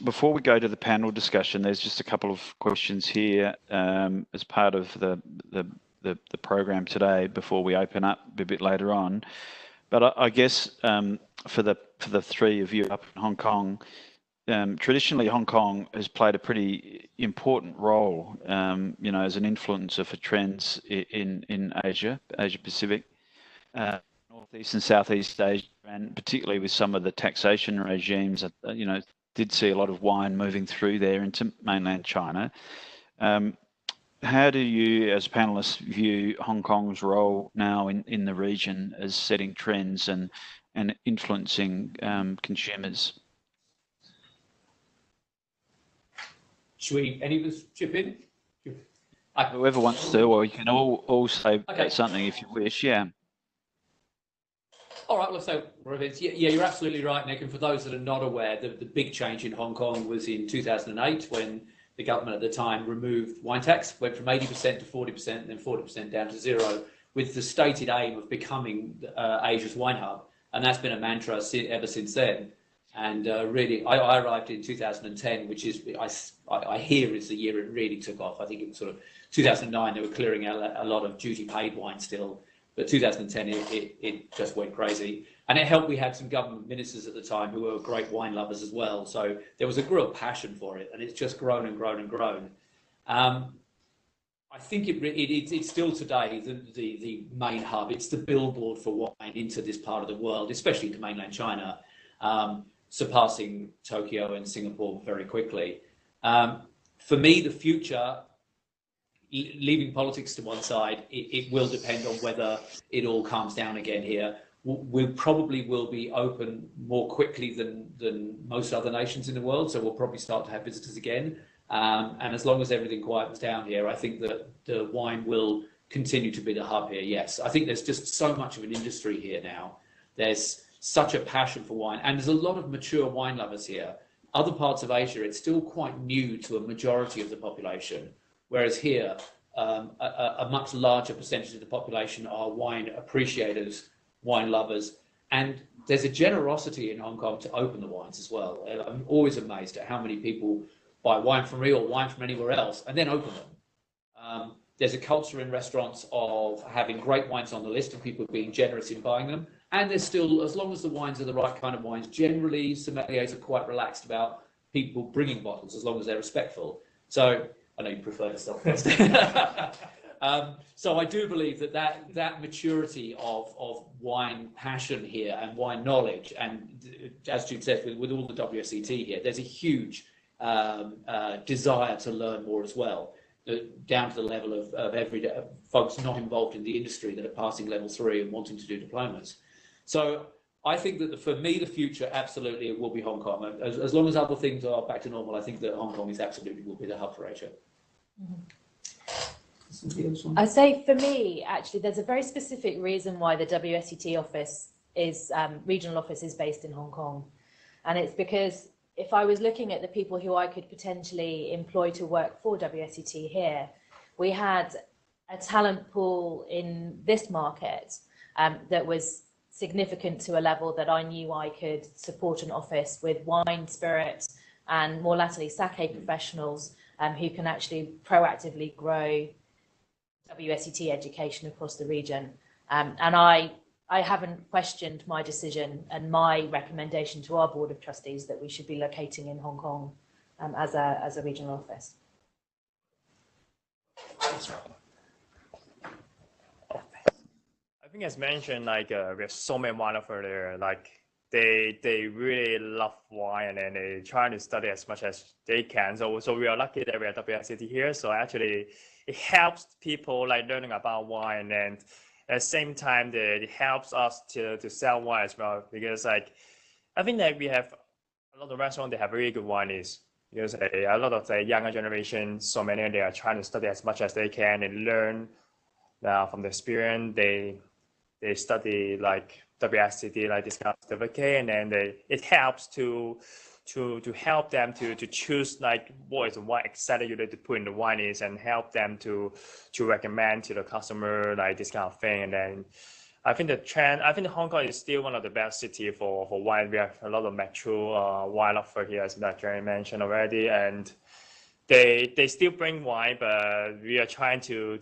Speaker 1: Before we go to the panel discussion, there's just a couple of questions here as part of the program today before we open up a bit later on. But I guess for the three of you up in Hong Kong, traditionally Hong Kong has played a pretty important role, you know, as an influencer for trends in Asia Pacific, Northeast and Southeast Asia, and particularly with some of the taxation regimes, you know, did see a lot of wine moving through there into mainland China. How do you, as panelists, view Hong Kong's role now in the region as setting trends and influencing consumers?
Speaker 5: Should we, any of us chip in?
Speaker 1: Whoever wants to, or you can all say something if you wish, yeah.
Speaker 5: All right, well, so yeah, you're absolutely right, Nick. And for those that are not aware, the big change in Hong Kong was in 2008 when the government at the time removed wine tax, went from 80% to 40% and then 40% down to zero, with the stated aim of becoming Asia's wine hub. And that's been a mantra ever since then. And really, I arrived in 2010, which is, I hear is the year it really took off. I think it was sort of 2009, they were clearing out a lot of duty paid wine still. But 2010, it just went crazy. And it helped we had some government ministers at the time who were great wine lovers as well. So there was a real passion for it, and it's just grown and grown and grown. I think it's still today the main hub. It's the billboard for wine into this part of the world, especially into mainland China, surpassing Tokyo and Singapore very quickly. For me, the future, leaving politics to one side, it will depend on whether it all calms down again here. We probably will be open more quickly than most other nations in the world, so we'll probably start to have visitors again. And as long as everything quiets down here, I think that the wine will continue to be the hub here, yes. I think there's just so much of an industry here now. There's such a passion for wine, and there's a lot of mature wine lovers here. Other parts of Asia, it's still quite new to a majority of the population. Whereas here, a much larger percentage of the population are wine appreciators, wine lovers, and there's a generosity in Hong Kong to open the wines as well. I'm always amazed at how many people buy wine from me or wine from anywhere else and then open them. There's a culture in restaurants of having great wines on the list and people being generous in buying them. And there's still, as long as the wines are the right kind of wines, generally sommeliers are quite relaxed about people bringing bottles as long as they're respectful. So I know you prefer to stop first. So I do believe that maturity of wine passion here and wine knowledge, and as Jude said, with all the WSET here, there's a huge desire to learn more as well, down to the level of everyday folks not involved in the industry that are passing level 3 and wanting to do diplomas. So I think that for me, the future absolutely will be Hong Kong. As long as other things are back to normal, I think that Hong Kong is absolutely will be the hub for Asia.
Speaker 7: I'd say for me, actually, there's a very specific reason why the WSET office is regional office is based in Hong Kong, and it's because if I was looking at the people who I could potentially employ to work for WSET here, we had a talent pool in this market that was significant to a level that I knew I could support an office with wine, spirit, and more latterly sake professionals who can actually proactively grow WSET education across the region. And I haven't questioned my decision and my recommendation to our Board of Trustees that we should be locating in Hong Kong as a regional office.
Speaker 6: I think as mentioned, like there's so many wine over there, like they really love wine and they try to study as much as they can. So we are lucky that we are WSET here. So actually it helps people like learning about wine, and at the same time it helps us to sell wine as well, because like I think that we have a lot of restaurants that have really good wineries, because a lot of the younger generation, so many they are trying to study as much as they can and learn from the experience. They study like WSET, like this kind of certificate, and then it helps to help them to choose like what is the wine exactly you need to put in the wine is, and help them to recommend to the customer like this kind of thing. And then I think Hong Kong is still one of the best city for wine. We have a lot of mature wine lover here, as Jerry mentioned already, and they still bring wine, but we are trying to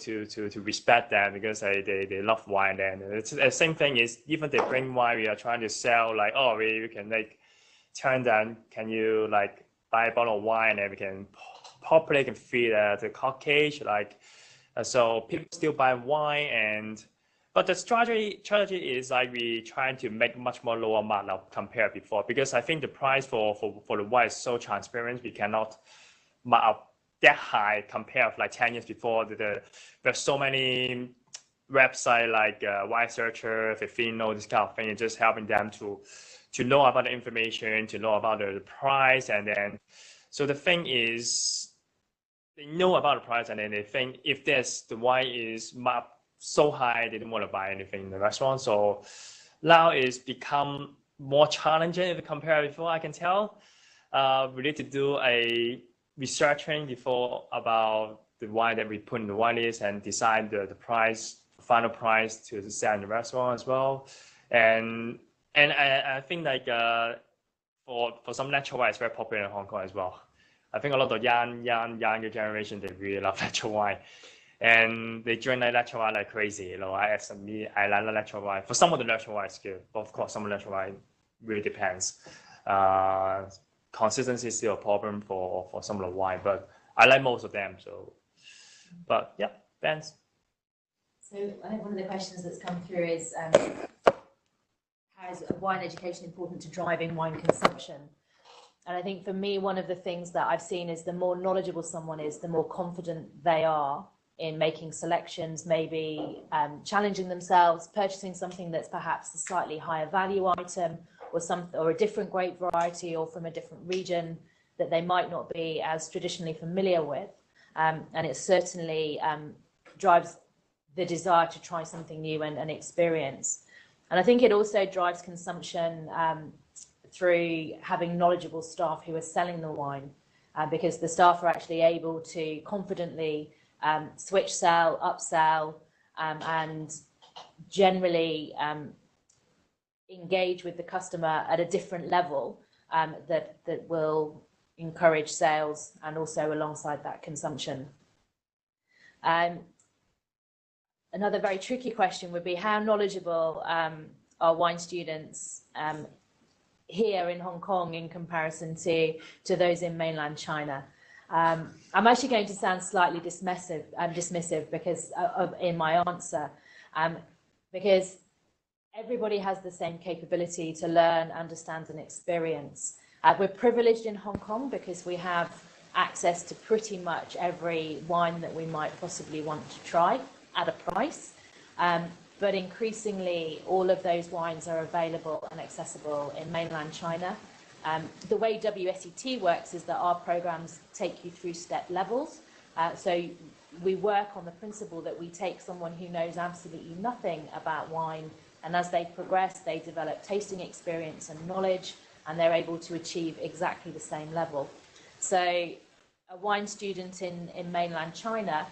Speaker 6: respect them because they love wine. And it's the same thing is, even they bring wine, we are trying to sell like, oh, we can like turn down, can you like buy a bottle of wine and we can properly can feed the cockage, like so people still buy wine. But the strategy is like we trying to make much more lower markup compared before, because I think the price for the wine is so transparent, we cannot mark up that high compared with like 10 years before. There's so many websites like Wine Searcher, Fifino, this kind of thing, just helping them to know about the information, to know about the price. And then so the thing is they know about the price, and then they think if the wine is marked so high, they don't want to buy anything in the restaurant. So now it's become more challenging if you compare before, I can tell. We need to do a researching before about the wine that we put in the wine list and decide the price, final price to sell in the restaurant as well. And I think like for some natural wine, it's very popular in Hong Kong as well. I think a lot of younger generation, they really love natural wine, and they drink like natural wine like crazy. You know, I like natural wine. For some of the natural wine is good, but of course some of the natural wine really depends. Consistency is still a problem for some of the wine, but I like most of them. So, but yeah, thanks.
Speaker 7: So I think one of the questions that's come through is how is wine education important to driving wine consumption? And I think for me, one of the things that I've seen is the more knowledgeable someone is, the more confident they are in making selections, maybe challenging themselves, purchasing something that's perhaps a slightly higher value item, or a different grape variety, or from a different region that they might not be as traditionally familiar with. And it certainly drives the desire to try something new and experience. And I think it also drives consumption through having knowledgeable staff who are selling the wine, because the staff are actually able to confidently switch sell, upsell, and generally engage with the customer at a different level that will encourage sales and also alongside that consumption. another very tricky question would be how knowledgeable are wine students here in Hong Kong in comparison to those in mainland China. I'm actually going to sound slightly dismissive because in my answer, because everybody has the same capability to learn, understand, and experience. We're privileged in Hong Kong because we have access to pretty much every wine that we might possibly want to try at a price. But increasingly, all of those wines are available and accessible in mainland China. The way WSET works is that our programs take you through step levels. So we work on the principle that we take someone who knows absolutely nothing about wine, and as they progress, they develop tasting experience and knowledge, and they're able to achieve exactly the same level. So a wine student in mainland China,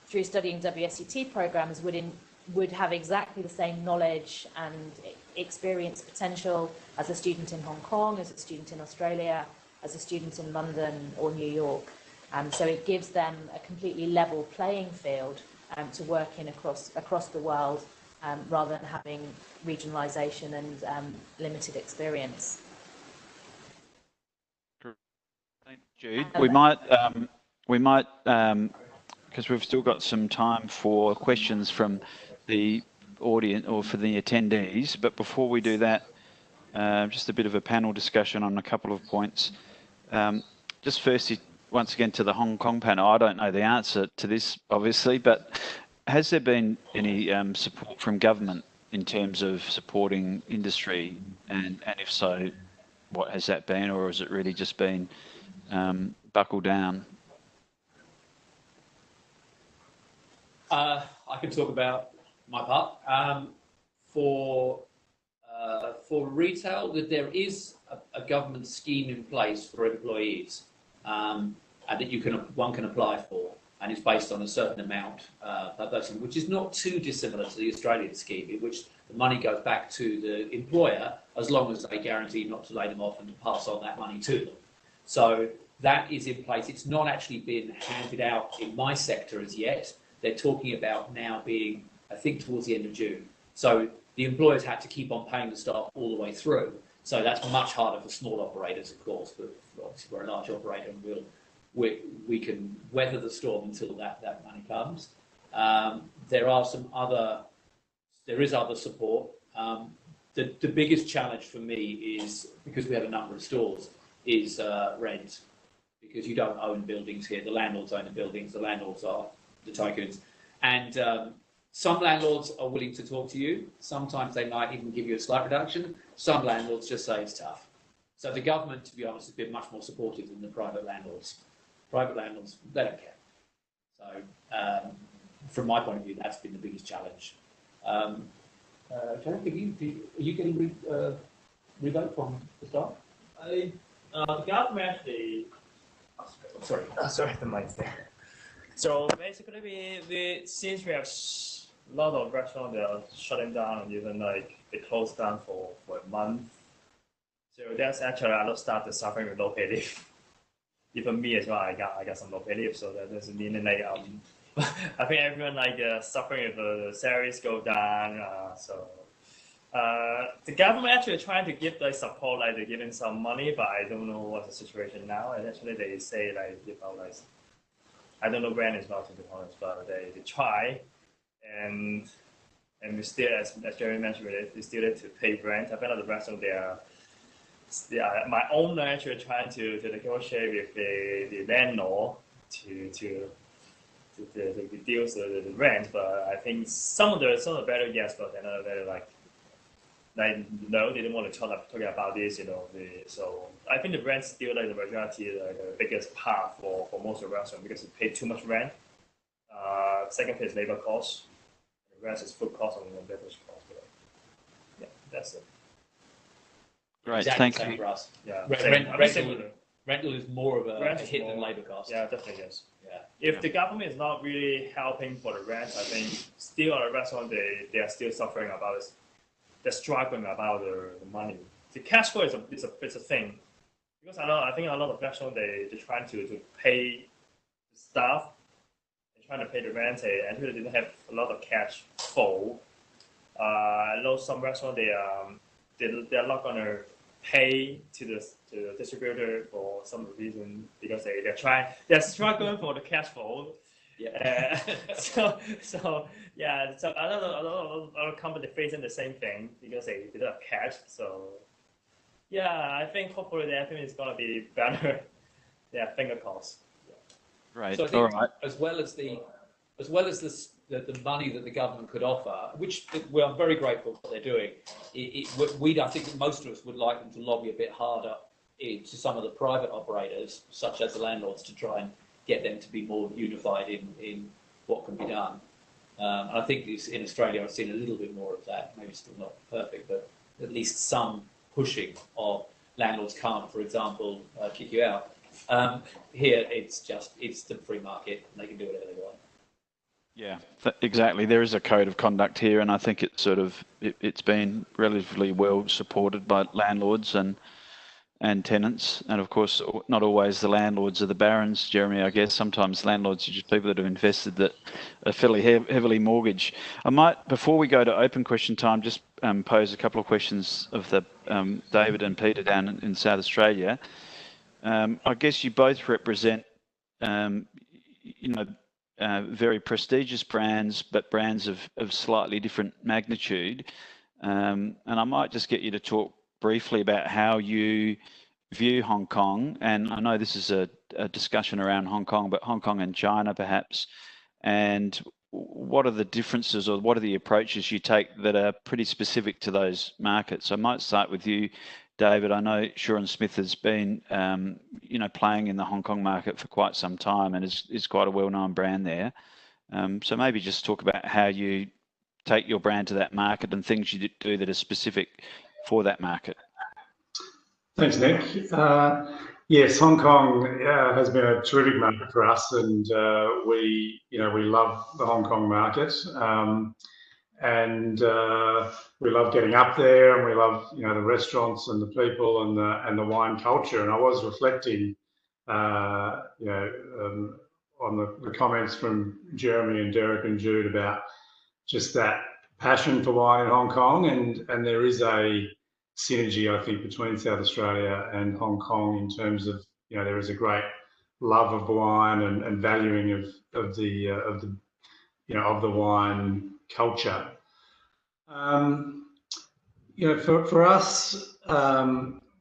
Speaker 7: through studying WSET programs, would have exactly the same knowledge and experience potential as a student in Hong Kong, as a student in Australia, as a student in London or New York. So it gives them a completely level playing field to work in across the world, rather than having regionalisation and limited experience.
Speaker 1: Thanks, Jude. We might, because we've still got some time for questions from the audience or for the attendees. But before we do that, just a bit of a panel discussion on a couple of points. Just firstly, once again, to the Hong Kong panel, I don't know the answer to this, obviously, but has there been any support from government in terms of supporting industry? And if so, what has that been, or has it really just been buckle down?
Speaker 5: I can talk about my part. For retail, that there is a government scheme in place for employees, and that one can apply for, and it's based on a certain amount per person, which is not too dissimilar to the Australian scheme, in which the money goes back to the employer as long as they guarantee not to lay them off and to pass on that money to them. So that is in place. It's not actually been handed out in my sector as yet. They're talking about now being, I think, towards the end of June. So the employers had to keep on paying the staff all the way through. So that's much harder for small operators, of course, but obviously we're a large operator and we can weather the storm until that money comes. There is other support. The biggest challenge for me is, because we have a number of stores, is rent. Because you don't own buildings here. The landlords own the buildings. The landlords are the tycoons. And some landlords are willing to talk to you. Sometimes they might even give you a slight reduction. Some landlords just say it's tough. So the government, to be honest, has been much more supportive than the private landlords. Private landlords, they don't care. So from my point of view, that's been the biggest challenge. Jack, are you getting rebate from the staff?
Speaker 6: The government actually... sorry, the mic's there. So basically, we since we have a lot of restaurants that are shutting down, and even like they closed down for a month. So that's actually a lot of staff that's suffering with low pay leave. Even me as well, I got some low pay leave. So that doesn't mean like I think everyone suffering if the salaries go down. The government actually trying to give support, they're giving some money, but I don't know what's the situation now. And actually they say I don't know when it's not, to be honest, but they try, and we still, as Jeremy mentioned, we still need to pay rent. I think the restaurant my owner actually trying to negotiate with the landlord to reduce the rent, but I think some of the better yes, but another better no, they didn't want to talk about this, so I think the rent still the majority, the biggest part for most of the restaurants, because it paid too much rent. Second is labor costs. The rest is food costs and beverage costs. Yeah, that's it.
Speaker 1: Great,
Speaker 5: Exactly
Speaker 1: thank you.
Speaker 5: For us.
Speaker 6: Yeah,
Speaker 5: rental is more of a hit than labor costs.
Speaker 6: Yeah, definitely yes.
Speaker 5: Yeah.
Speaker 6: If the government is not really helping for the rent, I think still a restaurant they are still suffering about this. They're struggling about the money. The cash flow is a thing, because I think a lot of restaurants they're trying to pay the staff, they're trying to pay the rent and really didn't have a lot of cash flow. I know some restaurants they're not gonna pay to the distributor for some reason because they're struggling for the cash flow.
Speaker 5: Yeah.
Speaker 6: So yeah, so a lot of companies facing the same thing because they don't have cash. So yeah, I think hopefully everything is gonna be better. Yeah, finger crossed.
Speaker 1: Right.
Speaker 5: So I think as well as the money that the government could offer, which I'm very grateful for what they're doing, I think that most of us would like them to lobby a bit harder to some of the private operators, such as the landlords, to try and get them to be more unified in what can be done. I think in Australia I've seen a little bit more of that, maybe still not perfect, but at least some pushing of landlords can't, for example, kick you out. Here it's the free market and they can do whatever they want.
Speaker 1: Yeah, exactly. There is a code of conduct here, and I think it's been relatively well supported by landlords and tenants, and of course not always the landlords are the barons, Jeremy. I guess sometimes landlords are just people that have invested that are fairly heavily mortgaged. I might, before we go to open question time, just pose a couple of questions of the David and Peter down in South Australia. I guess you both represent very prestigious brands, but brands of slightly different magnitude, and I might just get you to talk briefly about how you view Hong Kong, and I know this is a discussion around Hong Kong, but Hong Kong and China perhaps, and what are the differences or what are the approaches you take that are pretty specific to those markets? I might start with you, David. I know Sharon Smith has been playing in the Hong Kong market for quite some time and is quite a well-known brand there. So maybe just talk about how you take your brand to that market and things you do that are specific for that market.
Speaker 3: Thanks, Nick. Yes, Hong Kong has been a terrific market for us, and we love the Hong Kong market, and we love getting up there, and we love the restaurants and the people and the wine culture. And I was reflecting, on the comments from Jeremy and Derek and Jude about just that passion for wine in Hong Kong, and there is a synergy, I think, between South Australia and Hong Kong in terms of there is a great love of wine and valuing of the wine culture. For us,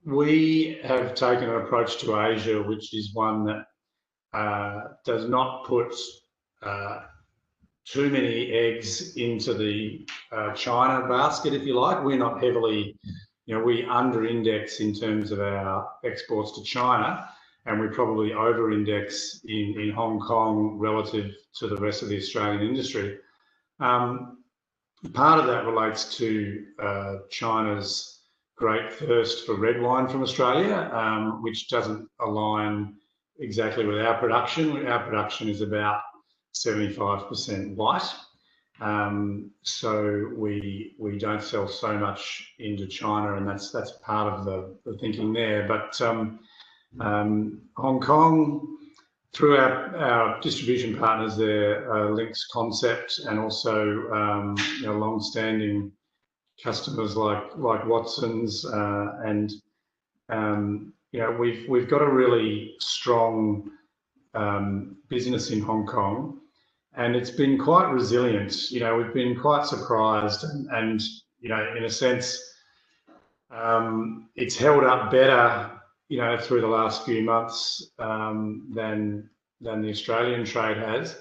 Speaker 3: we have taken an approach to Asia, which is one that does not put too many eggs into the China basket, if you like. We're not heavily, we under-index in terms of our exports to China, and we probably over-index in Hong Kong relative to the rest of the Australian industry. Part of that relates to China's great thirst for red wine from Australia, which doesn't align exactly with our production. Our production is about 75% white, so we don't sell so much into China, and that's part of the thinking there. But Hong Kong, through our distribution partners there, Links Concept, and also long-standing customers like Watsons, and we've got a really strong business in Hong Kong, and it's been quite resilient. We've been quite surprised, and in a sense, it's held up better through the last few months than the Australian trade has,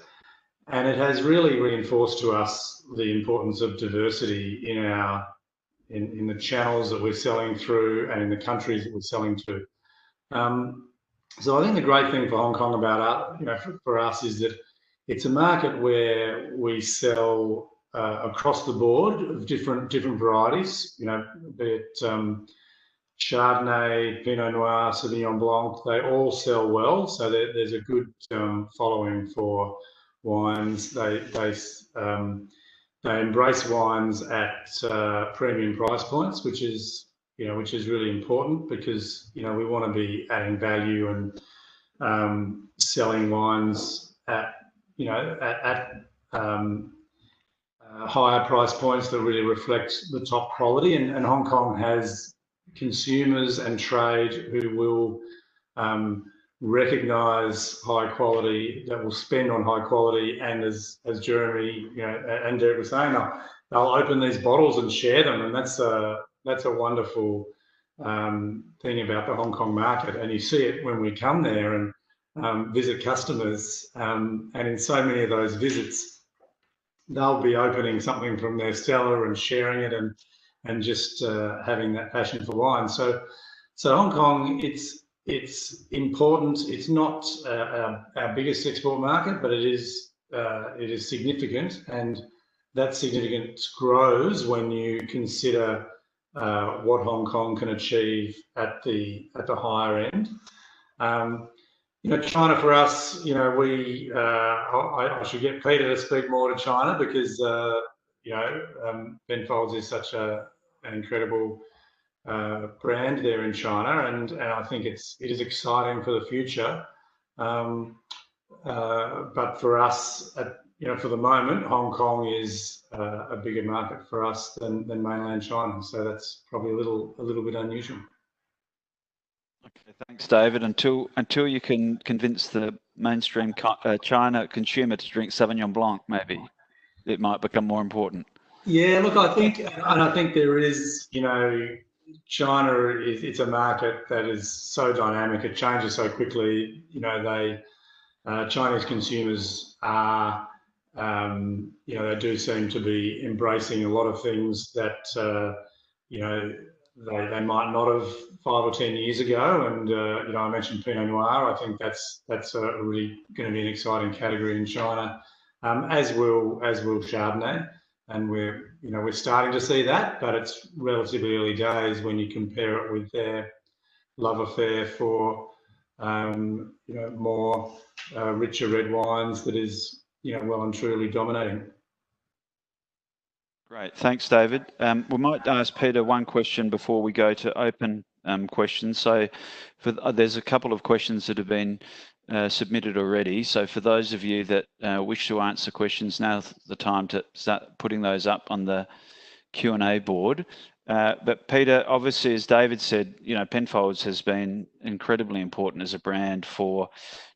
Speaker 3: and it has really reinforced to us the importance of diversity in the channels that we're selling through and in the countries that we're selling to. So I think the great thing for Hong Kong about for us is that it's a market where we sell across the board of different varieties, be it Chardonnay, Pinot Noir, Sauvignon Blanc. They all sell well, so there's a good following for wines. They embrace wines at premium price points, which is really important, because we want to be adding value and selling wines at you know, at higher price points that really reflect the top quality. And Hong Kong has consumers and trade who will recognise high quality, that will spend on high quality, and as Jeremy, you know, and Derek was saying, they'll open these bottles and share them, and that's a wonderful thing about the Hong Kong market. And you see it when we come there and visit customers, and in so many of those visits, they'll be opening something from their cellar and sharing it, and just having that passion for wine. So Hong Kong, it's important. It's not our biggest export market, but it is significant, and that significance grows when you consider what Hong Kong can achieve at the higher end. You know, China for us, you know, I should get Peter to speak more to China, because you know, Penfolds is such an incredible brand there in China, and I think it is exciting for the future. But for us, you know, for the moment, Hong Kong is a bigger market for us than mainland China, so that's probably a little bit unusual.
Speaker 1: Okay, thanks, David. Until you can convince the mainstream China consumer to drink Sauvignon Blanc, maybe it might become more important.
Speaker 3: Yeah, look, I think there is, you know, China it's a market that is so dynamic. It changes so quickly. You know, Chinese consumers are, you know, they do seem to be embracing a lot of things that, you know, they might not have 5 or 10 years ago. And, you know, I mentioned Pinot Noir. I think that's really going to be an exciting category in China, as will Chardonnay. And we're starting to see that, but it's relatively early days when you compare it with their love affair for, you know, more richer red wines that is, you know, well and truly dominating.
Speaker 1: Great, thanks, David. We might ask Peter one question before we go to open questions. So there's a couple of questions that have been submitted already. So for those of you that wish to answer questions, now's the time to start putting those up on the Q&A board. But Peter, obviously, as David said, you know, Penfolds has been incredibly important as a brand for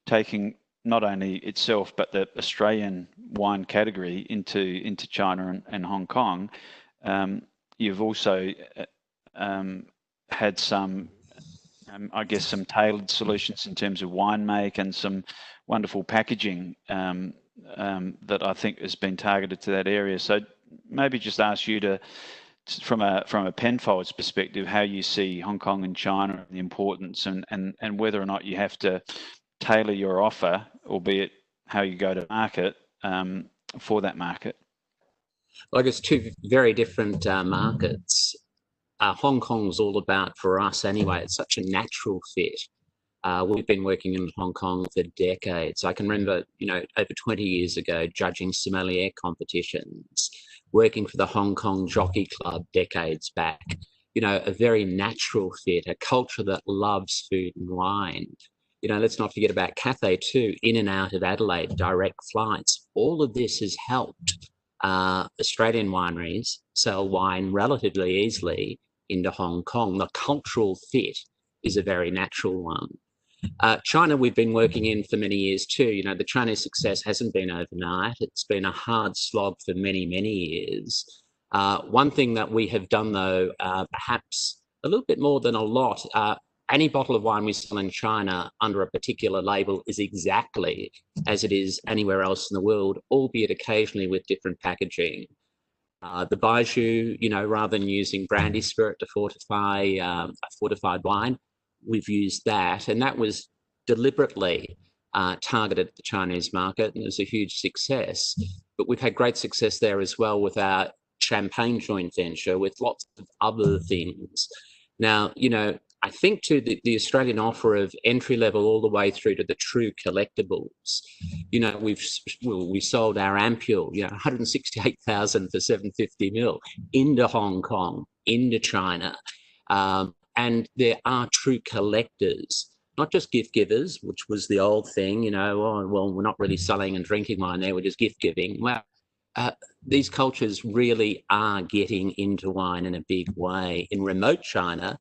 Speaker 1: taking not only itself but the Australian wine category into China and Hong Kong. You've also had some, I guess, some tailored solutions in terms of Winemaker and some wonderful packaging that I think has been targeted to that area. So maybe just ask you to, from a Penfolds perspective, how you see Hong Kong and China, the importance, and whether or not you have to tailor your offer, albeit how you go to market, for that market.
Speaker 4: Well, I guess two very different markets. Hong Kong's all about, for us anyway, it's such a natural fit. We've been working in Hong Kong for decades. I can remember, you know, over 20 years ago, judging Sommelier competitions, working for the Hong Kong Jockey Club decades back. You know, a very natural fit, a culture that loves food and wine. You know, let's not forget about Cathay too, in and out of Adelaide, direct flights. All of this has helped Australian wineries sell wine relatively easily into Hong Kong. The cultural fit is a very natural one. China, we've been working in for many years too. You know, the Chinese success hasn't been overnight. It's been a hard slog for many, many years. One thing that we have done, though, perhaps a little bit more than a lot, any bottle of wine we sell in China under a particular label is exactly as it is anywhere else in the world, albeit occasionally with different packaging. The Baijiu, you know, rather than using brandy spirit to fortify a fortified wine, we've used that, and that was deliberately targeted at the Chinese market, and it was a huge success. But we've had great success there as well with our champagne joint venture, with lots of other things. Now, you know, I think too the Australian offer of entry level all the way through to the true collectibles. You know, we sold our ampule, you know, 168,000 for 750 mil into Hong Kong, into China, and there are true collectors, not just gift givers, which was the old thing, you know, oh, well, we're not really selling and drinking wine there, we're just gift giving. Well, these cultures really are getting into wine in a big way. In remote China,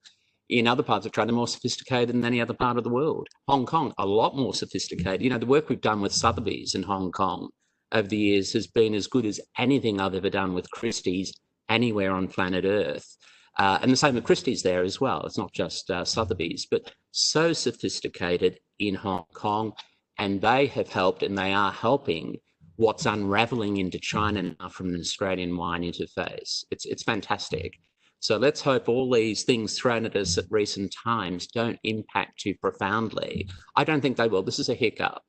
Speaker 4: in other parts of China, more sophisticated than any other part of the world. Hong Kong, a lot more sophisticated. You know, the work we've done with Sotheby's in Hong Kong over the years has been as good as anything I've ever done with Christie's anywhere on planet Earth. And the same with Christie's there as well. It's not just Sotheby's, but so sophisticated in Hong Kong. And they have helped, and they are helping what's unraveling into China now from an Australian wine interface. It's fantastic. So let's hope all these things thrown at us at recent times don't impact too profoundly. I don't think they will. This is a hiccup.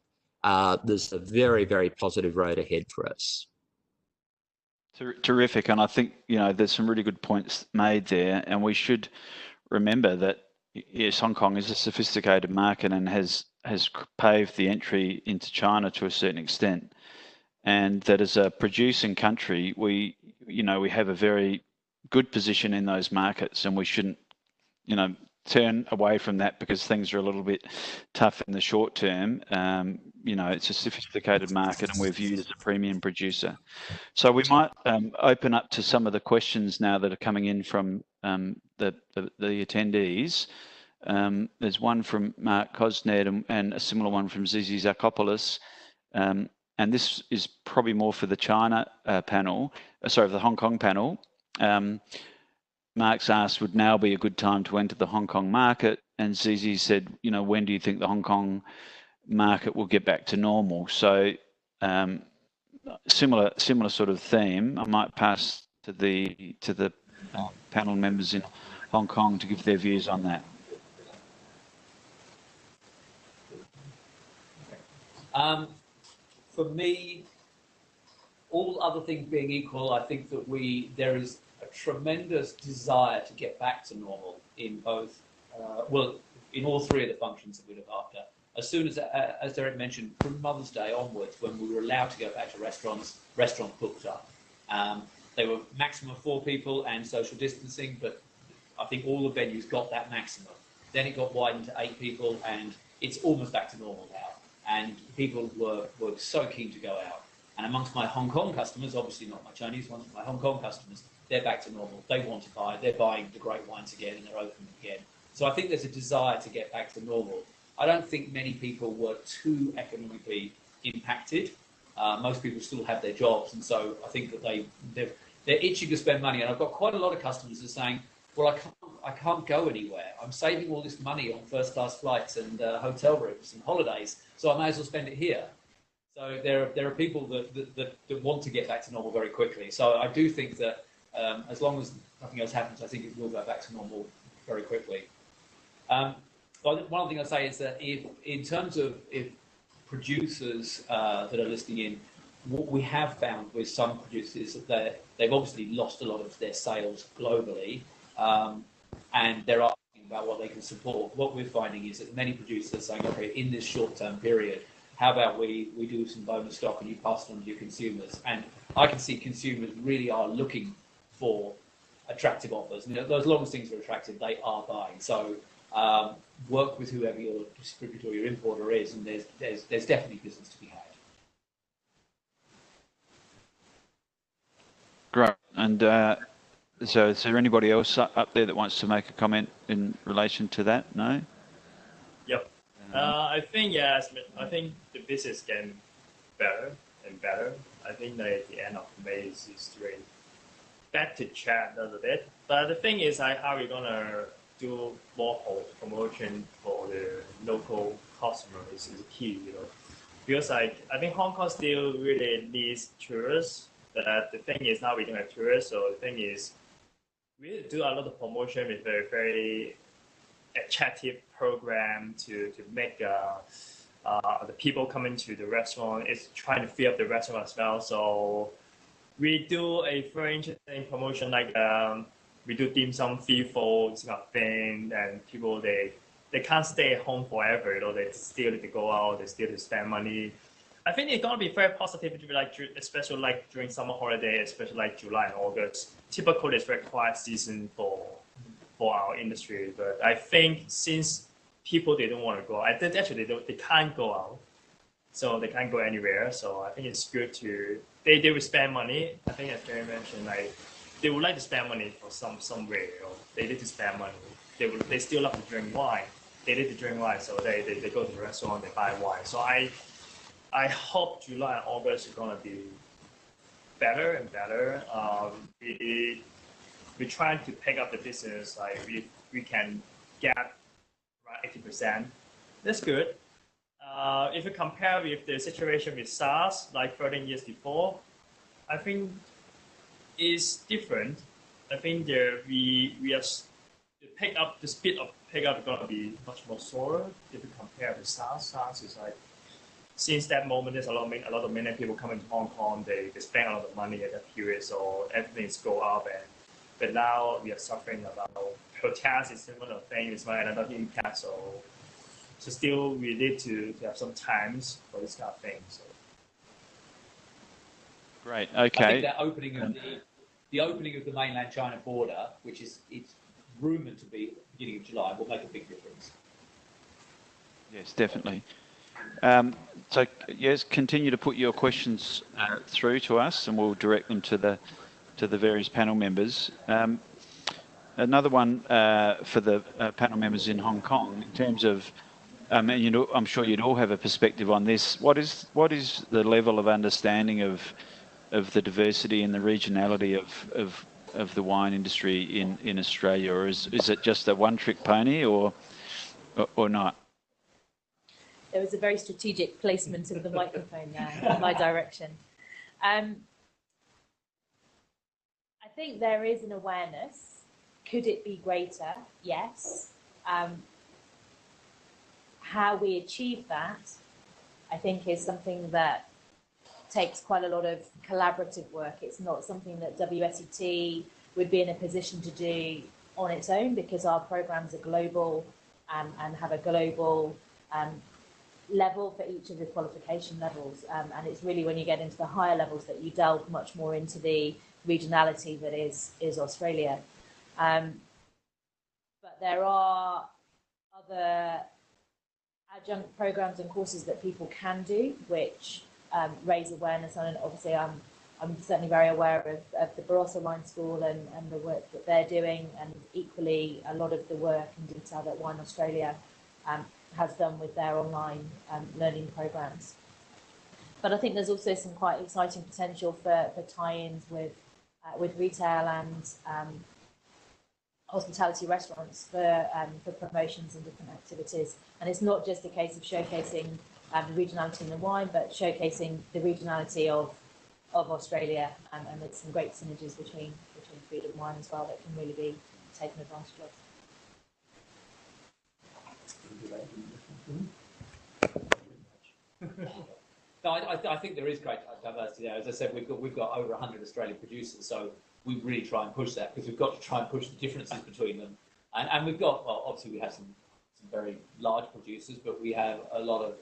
Speaker 4: There's a very, very positive road ahead for us.
Speaker 1: Terrific. And I think, you know, there's some really good points made there. And we should remember that, yes, Hong Kong is a sophisticated market and has paved the entry into China to a certain extent. And that as a producing country, we have a very good position in those markets, and we shouldn't, you know, turn away from that because things are a little bit tough in the short term. You know, it's a sophisticated market, and we're viewed as a premium producer. So we might open up to some of the questions now that are coming in from the attendees. There's one from Mark Cosned and a similar one from Zizi Zakopoulos. And this is probably more for the China panel, the Hong Kong panel. Mark's asked, would now be a good time to enter the Hong Kong market? And Zizi said, you know, when do you think the Hong Kong market will get back to normal? So similar sort of theme. I might pass to the panel members in Hong Kong to give their views on that.
Speaker 5: For me, all other things being equal, I think that there is a tremendous desire to get back to normal in both, in all three of the functions that we look after. As soon as Derek mentioned, from Mother's Day onwards, when we were allowed to go back to restaurants booked up. They were maximum 4 people and social distancing, but I think all the venues got that maximum. Then it got widened to 8 people, and it's almost back to normal now. And people were so keen to go out. And amongst my Hong Kong customers, obviously not my Chinese ones, but my Hong Kong customers, they're back to normal. They want to buy. They're buying the great wines again, and they're open again. So I think there's a desire to get back to normal. I don't think many people were too economically impacted. Most people still have their jobs, and so I think that they're itching to spend money. And I've got quite a lot of customers that are saying, well, I can't go anywhere. I'm saving all this money on first-class flights and hotel rooms and holidays, so I may as well spend it here. So there are people that want to get back to normal very quickly. So I do think that as long as nothing else happens, I think it will go back to normal very quickly. But one thing I'll say is that if producers that are listening in, what we have found with some producers is that they've obviously lost a lot of their sales globally, and they're asking about what they can support. What we're finding is that many producers are saying, okay, in this short-term period, how about we do some bonus stock and you pass it on to your consumers? And I can see consumers really are looking for attractive offers. And as long as things are attractive, they are buying. So work with whoever your distributor or your importer is, and there's definitely business to be had.
Speaker 1: Great. And so is there anybody else up there that wants to make a comment in relation to that? No?
Speaker 6: Yep. I think, yes, I think the business getting better and better. I think that at the end of May is really back to chat a little bit. But the thing is, how are we going to do more promotion for the local customer is key, you know. Because I think Hong Kong still really needs tourists. But the thing is, now we don't have tourists, so the thing is, we do a lot of promotion with a very attractive program to make the people coming to the restaurant is trying to fill up the restaurant as well. So we do a very interesting promotion, like we do dim sum free for this kind of thing, and people they can't stay at home forever. You know, they still need to go out, they still need to spend money. I think it's gonna be very positive, like especially like during summer holiday, especially like July and August. Typically, it's very quiet season for our industry. But I think since people, they don't want to go. I think actually they can't go out, so they can't go anywhere. So I think it's good to they will spend money. I think as Gary mentioned, like they would like to spend money for somewhere. Or they need to spend money. They still love to drink wine. They need to drink wine, so they go to the restaurant, they buy wine. So I hope July and August are gonna be better and better. We're trying to pick up the business. Like we can get around 80%. That's good. If you compare with the situation with SARS, like 13 years before, I think is different. I think we are the speed of pickup is gonna be much more slower if you compare with SARS. SARS is like since that moment, there's a lot of many people coming to Hong Kong. They spend a lot of money at that period, so everything's go up. But now we are suffering about hotels is one of the things, right? Another impact. So still we need to have some times for this kind of thing. So.
Speaker 1: Great.
Speaker 5: I
Speaker 1: Okay.
Speaker 5: think that opening of the opening of the mainland China border, which is it's rumoured to be beginning of July, will make a big difference.
Speaker 1: Yes, definitely. So yes, continue to put your questions through to us, and we'll direct them to the various panel members. Another one for the panel members in Hong Kong, in terms of, and I'm sure you'd all have a perspective on this. What is the level of understanding of the diversity and the regionality of the wine industry in Australia, or is it just a one-trick pony, or not?
Speaker 7: There was a very strategic placement of the microphone there in my direction. I think there is an awareness. Could it be greater? Yes. How we achieve that, I think, is something that takes quite a lot of collaborative work. It's not something that WSET would be in a position to do on its own, because our programs are global and have a global level for each of the qualification levels, and it's really when you get into the higher levels that you delve much more into the regionality that is Australia. But there are other adjunct programs and courses that people can do, which raise awareness on, and obviously I'm certainly very aware of the Barossa Wine School and the work that they're doing, and equally a lot of the work and detail that Wine Australia has done with their online learning programs. But I think there's also some quite exciting potential for tie-ins with retail and hospitality restaurants for promotions and different activities. And it's not just a case of showcasing the regionality in the wine, but showcasing the regionality of Australia, and there's some great synergies between food and wine as well that can really be taken advantage of.
Speaker 5: No, I think there is great diversity there. As I said, we've got over 100 Australian producers, so we really try and push that, because we've got to try and push the differences between them. And we've got, well, obviously we have some very large producers, but we have a lot of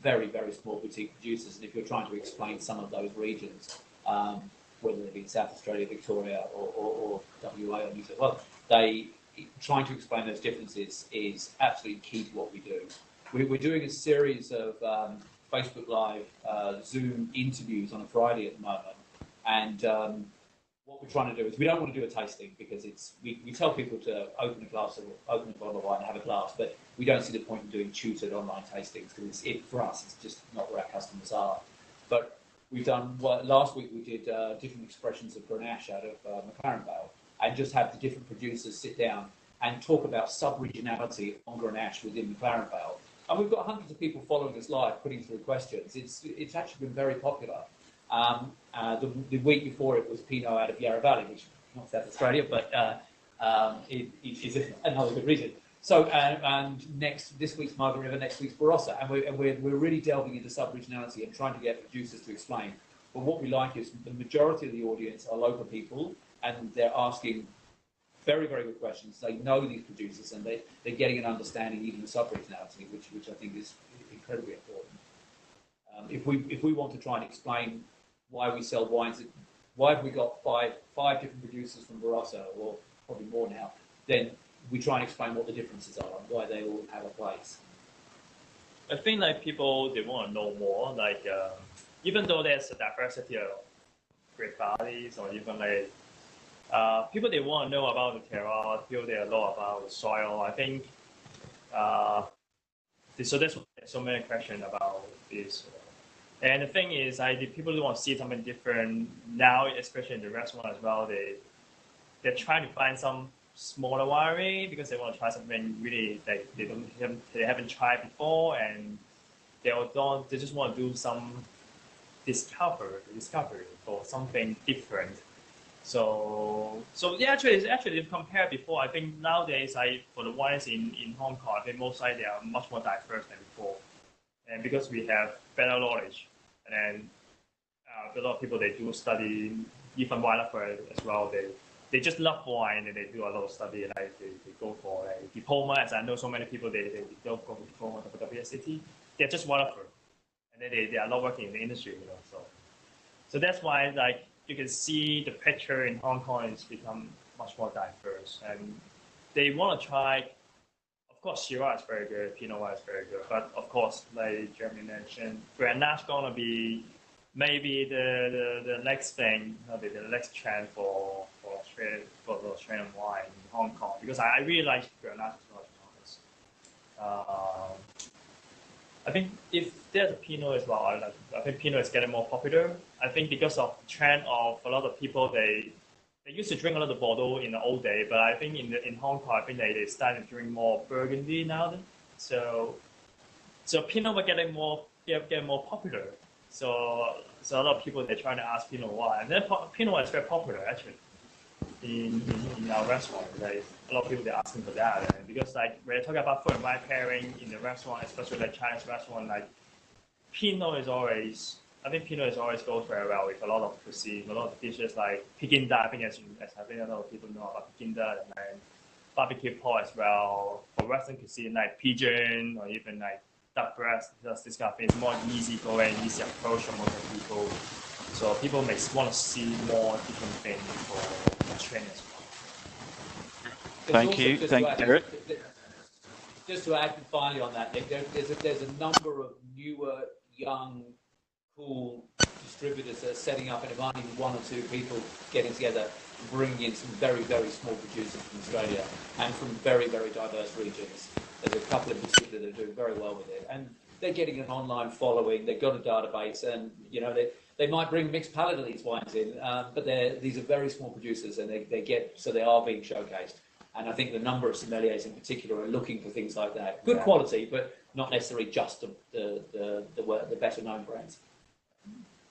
Speaker 5: very, very small boutique producers. And if you're trying to explain some of those regions, whether they be in South Australia, Victoria, or WA or New South Wales, trying to explain those differences is absolutely key to what we do. We're doing a series of Facebook Live Zoom interviews on a Friday at the moment, and what we're trying to do is we don't want to do a tasting, because we tell people to open a glass or open a bottle of wine and have a glass, but we don't see the point in doing tutored online tastings, because for us it's just not where our customers are. But we've done last week we did different expressions of Grenache out of McLaren Vale, and just have the different producers sit down and talk about sub-regionality on Grenache within McLaren Vale. And we've got hundreds of people following us live, putting through questions. It's actually been very popular. The week before it was Pinot out of Yarra Valley, which is not South Australia, but it is another good reason. So, and this week's Margaret River, next week's Barossa, and we're really delving into sub-regionality and trying to get producers to explain. But what we like is the majority of the audience are local people, and they're asking very, very good questions. They know these producers, and they're getting an understanding even of sub-regionality, which I think is incredibly important. If we want to try and explain why we sell wines, why have we got five different producers from Barossa, or probably more now, then we try and explain what the differences are and why they all have a place.
Speaker 6: I think like people, they want to know more, like even though there's a diversity of grape varieties, or even like people, they want to know about the terroir, people they know about the soil. I think so there's so many questions about this. And the thing is, people want to see something different now, especially in the restaurant as well. They're trying to find some smaller winery because they want to try something really like they haven't tried before, and they just want to do some discovery for something different. So yeah, actually compared before, I think nowadays for the wines in Hong Kong, I think most likely they are much more diverse than before, and because we have better knowledge, and then a lot of people, they do study, even wine lovers as well. They just love wine, and they do a lot of study, and like they go for like diploma. As I know, so many people they don't go for diploma for WSET. They're just wine lovers, and then they are not working in the industry, you know. So that's why like you can see the picture in Hong Kong has become much more diverse, and they want to try. Of course, Shiraz is very good, Pinot Noir is very good, but of course, like Jeremy mentioned, Grenache gonna be maybe the next thing, the next trend for the Australian wine in Hong Kong, because I really like Grenache as well, to be honest. I think if there's a Pinot as well, I think Pinot is getting more popular. I think because of the trend of a lot of people, they used to drink a lot of Bordeaux in the old day, but I think in Hong Kong, I think they started to drink more Burgundy now. So Pinot will getting more popular. So a lot of people, they're trying to ask Pinot why, and then Pinot is very popular actually in our restaurant. Like a lot of people, they're asking for that, and because like when you're talking about food and wine pairing in the restaurant, especially like Chinese restaurant, like Pinot is always. I think Pinot always goes very well with a lot of cuisine, a lot of dishes like piquin da. I think as I think a lot of people know about piquin da, and then barbecue pork as well. For Western cuisine, like pigeon or even like duck breast, just this kind of thing. It's more easy going, easy approach for most of people. So people may want to see more different things for training as well.
Speaker 1: Thank you, Derek.
Speaker 5: Just to add finally on that, Nick, there's a number of newer, young, cool distributors that are setting up, and if only one or two people getting together, bringing in some very, very small producers from Australia and from very, very diverse regions. There's a couple in particular that are doing very well with it, and they're getting an online following. They've got a database, and you know they might bring mixed palate of these wines in, but these are very small producers, and they are being showcased. And I think the number of sommeliers in particular are looking for things like that, good quality, but not necessarily just the better known brands.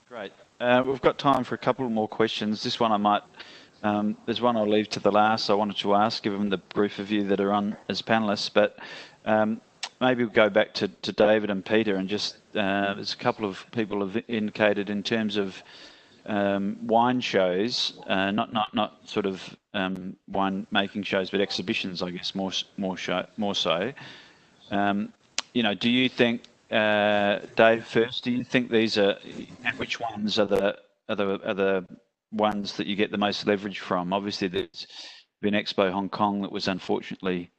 Speaker 1: Great. We've got time for a couple more questions. This one I might, there's one I'll leave to the last I wanted to ask, given the group of you that are on as panellists, but maybe we'll go back to David and Peter, and just, there's a couple of people have indicated in terms of wine shows, not sort of wine making shows, but exhibitions, I guess, more so. You know, do you think, Dave, first, do you think these are, which ones are the ones that you get the most leverage from? Obviously, there's been Expo Hong Kong that was unfortunately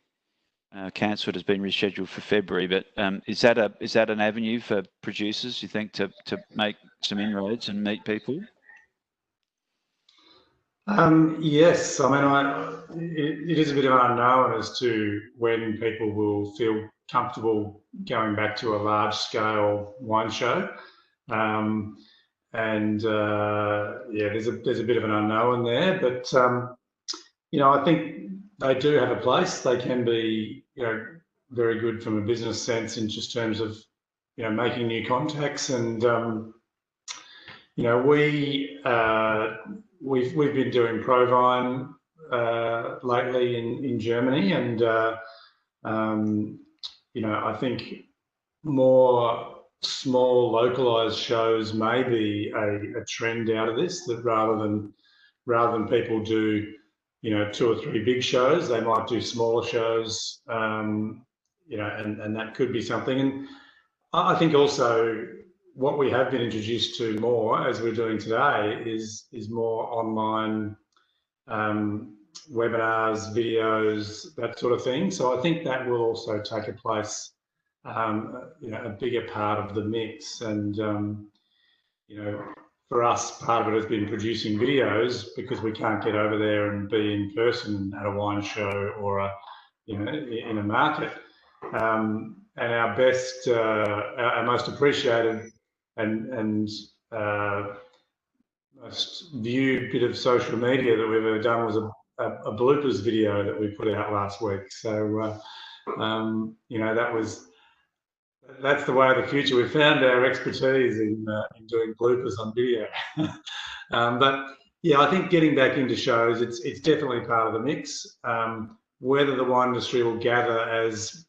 Speaker 1: cancelled, has been rescheduled for February. But is that an avenue for producers, you think, to make some inroads and meet people?
Speaker 3: Yes, I mean, it is a bit of an unknown as to when people will feel comfortable going back to a large-scale wine show, and yeah, there's a bit of an unknown there. But you know, I think they do have a place. They can be, you know, very good from a business sense in just terms of, you know, making new contacts. And you know, we've been doing Provine lately in Germany, and you know, I think more small localized shows may be a trend out of this, that rather than people do, you know, 2 or 3 big shows, they might do smaller shows, you know, and that could be something. And I think also what we have been introduced to more, as we're doing today, is more online webinars, videos, that sort of thing. So I think that will also take a place, a bigger part of the mix. And, for us, part of it has been producing videos because we can't get over there and be in person at a wine show or in a market. And our best, our most appreciated and most viewed bit of social media that we've ever done was a bloopers video that we put out last week. So, that's the way of the future. We found our expertise in doing bloopers on video. But yeah, I think getting back into shows, it's definitely part of the mix. Whether the wine industry will gather as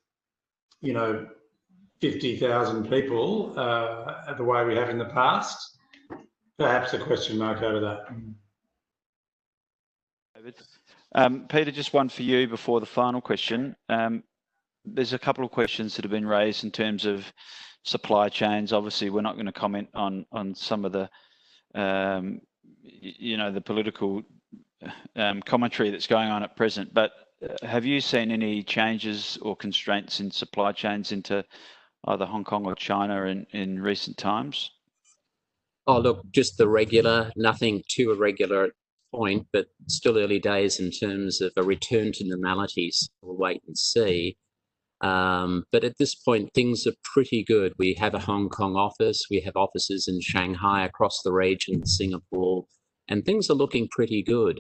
Speaker 3: 50,000 people the way we have in the past, perhaps a question mark over that.
Speaker 1: David. Peter, just one for you before the final question. There's a couple of questions that have been raised in terms of supply chains. Obviously, we're not going to comment on some of the, the political commentary that's going on at present. But have you seen any changes or constraints in supply chains into either Hong Kong or China in recent times?
Speaker 4: Oh, look, just the regular, nothing too irregular at this point, but still early days in terms of a return to normalities. We'll wait and see. But at this point, things are pretty good. We have a Hong Kong office. We have offices in Shanghai, across the region, Singapore, and things are looking pretty good.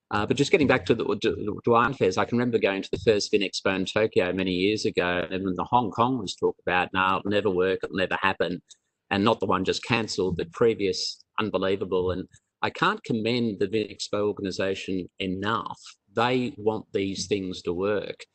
Speaker 4: But just getting back to the wine fairs, I can remember going to the first Vin Expo in Tokyo many years ago, and when the Hong Kong was talked about, no, it'll never work, it'll never happen. And not the one just cancelled, but previous, unbelievable. And I can't commend the Vin Expo organisation enough. They want these things to work.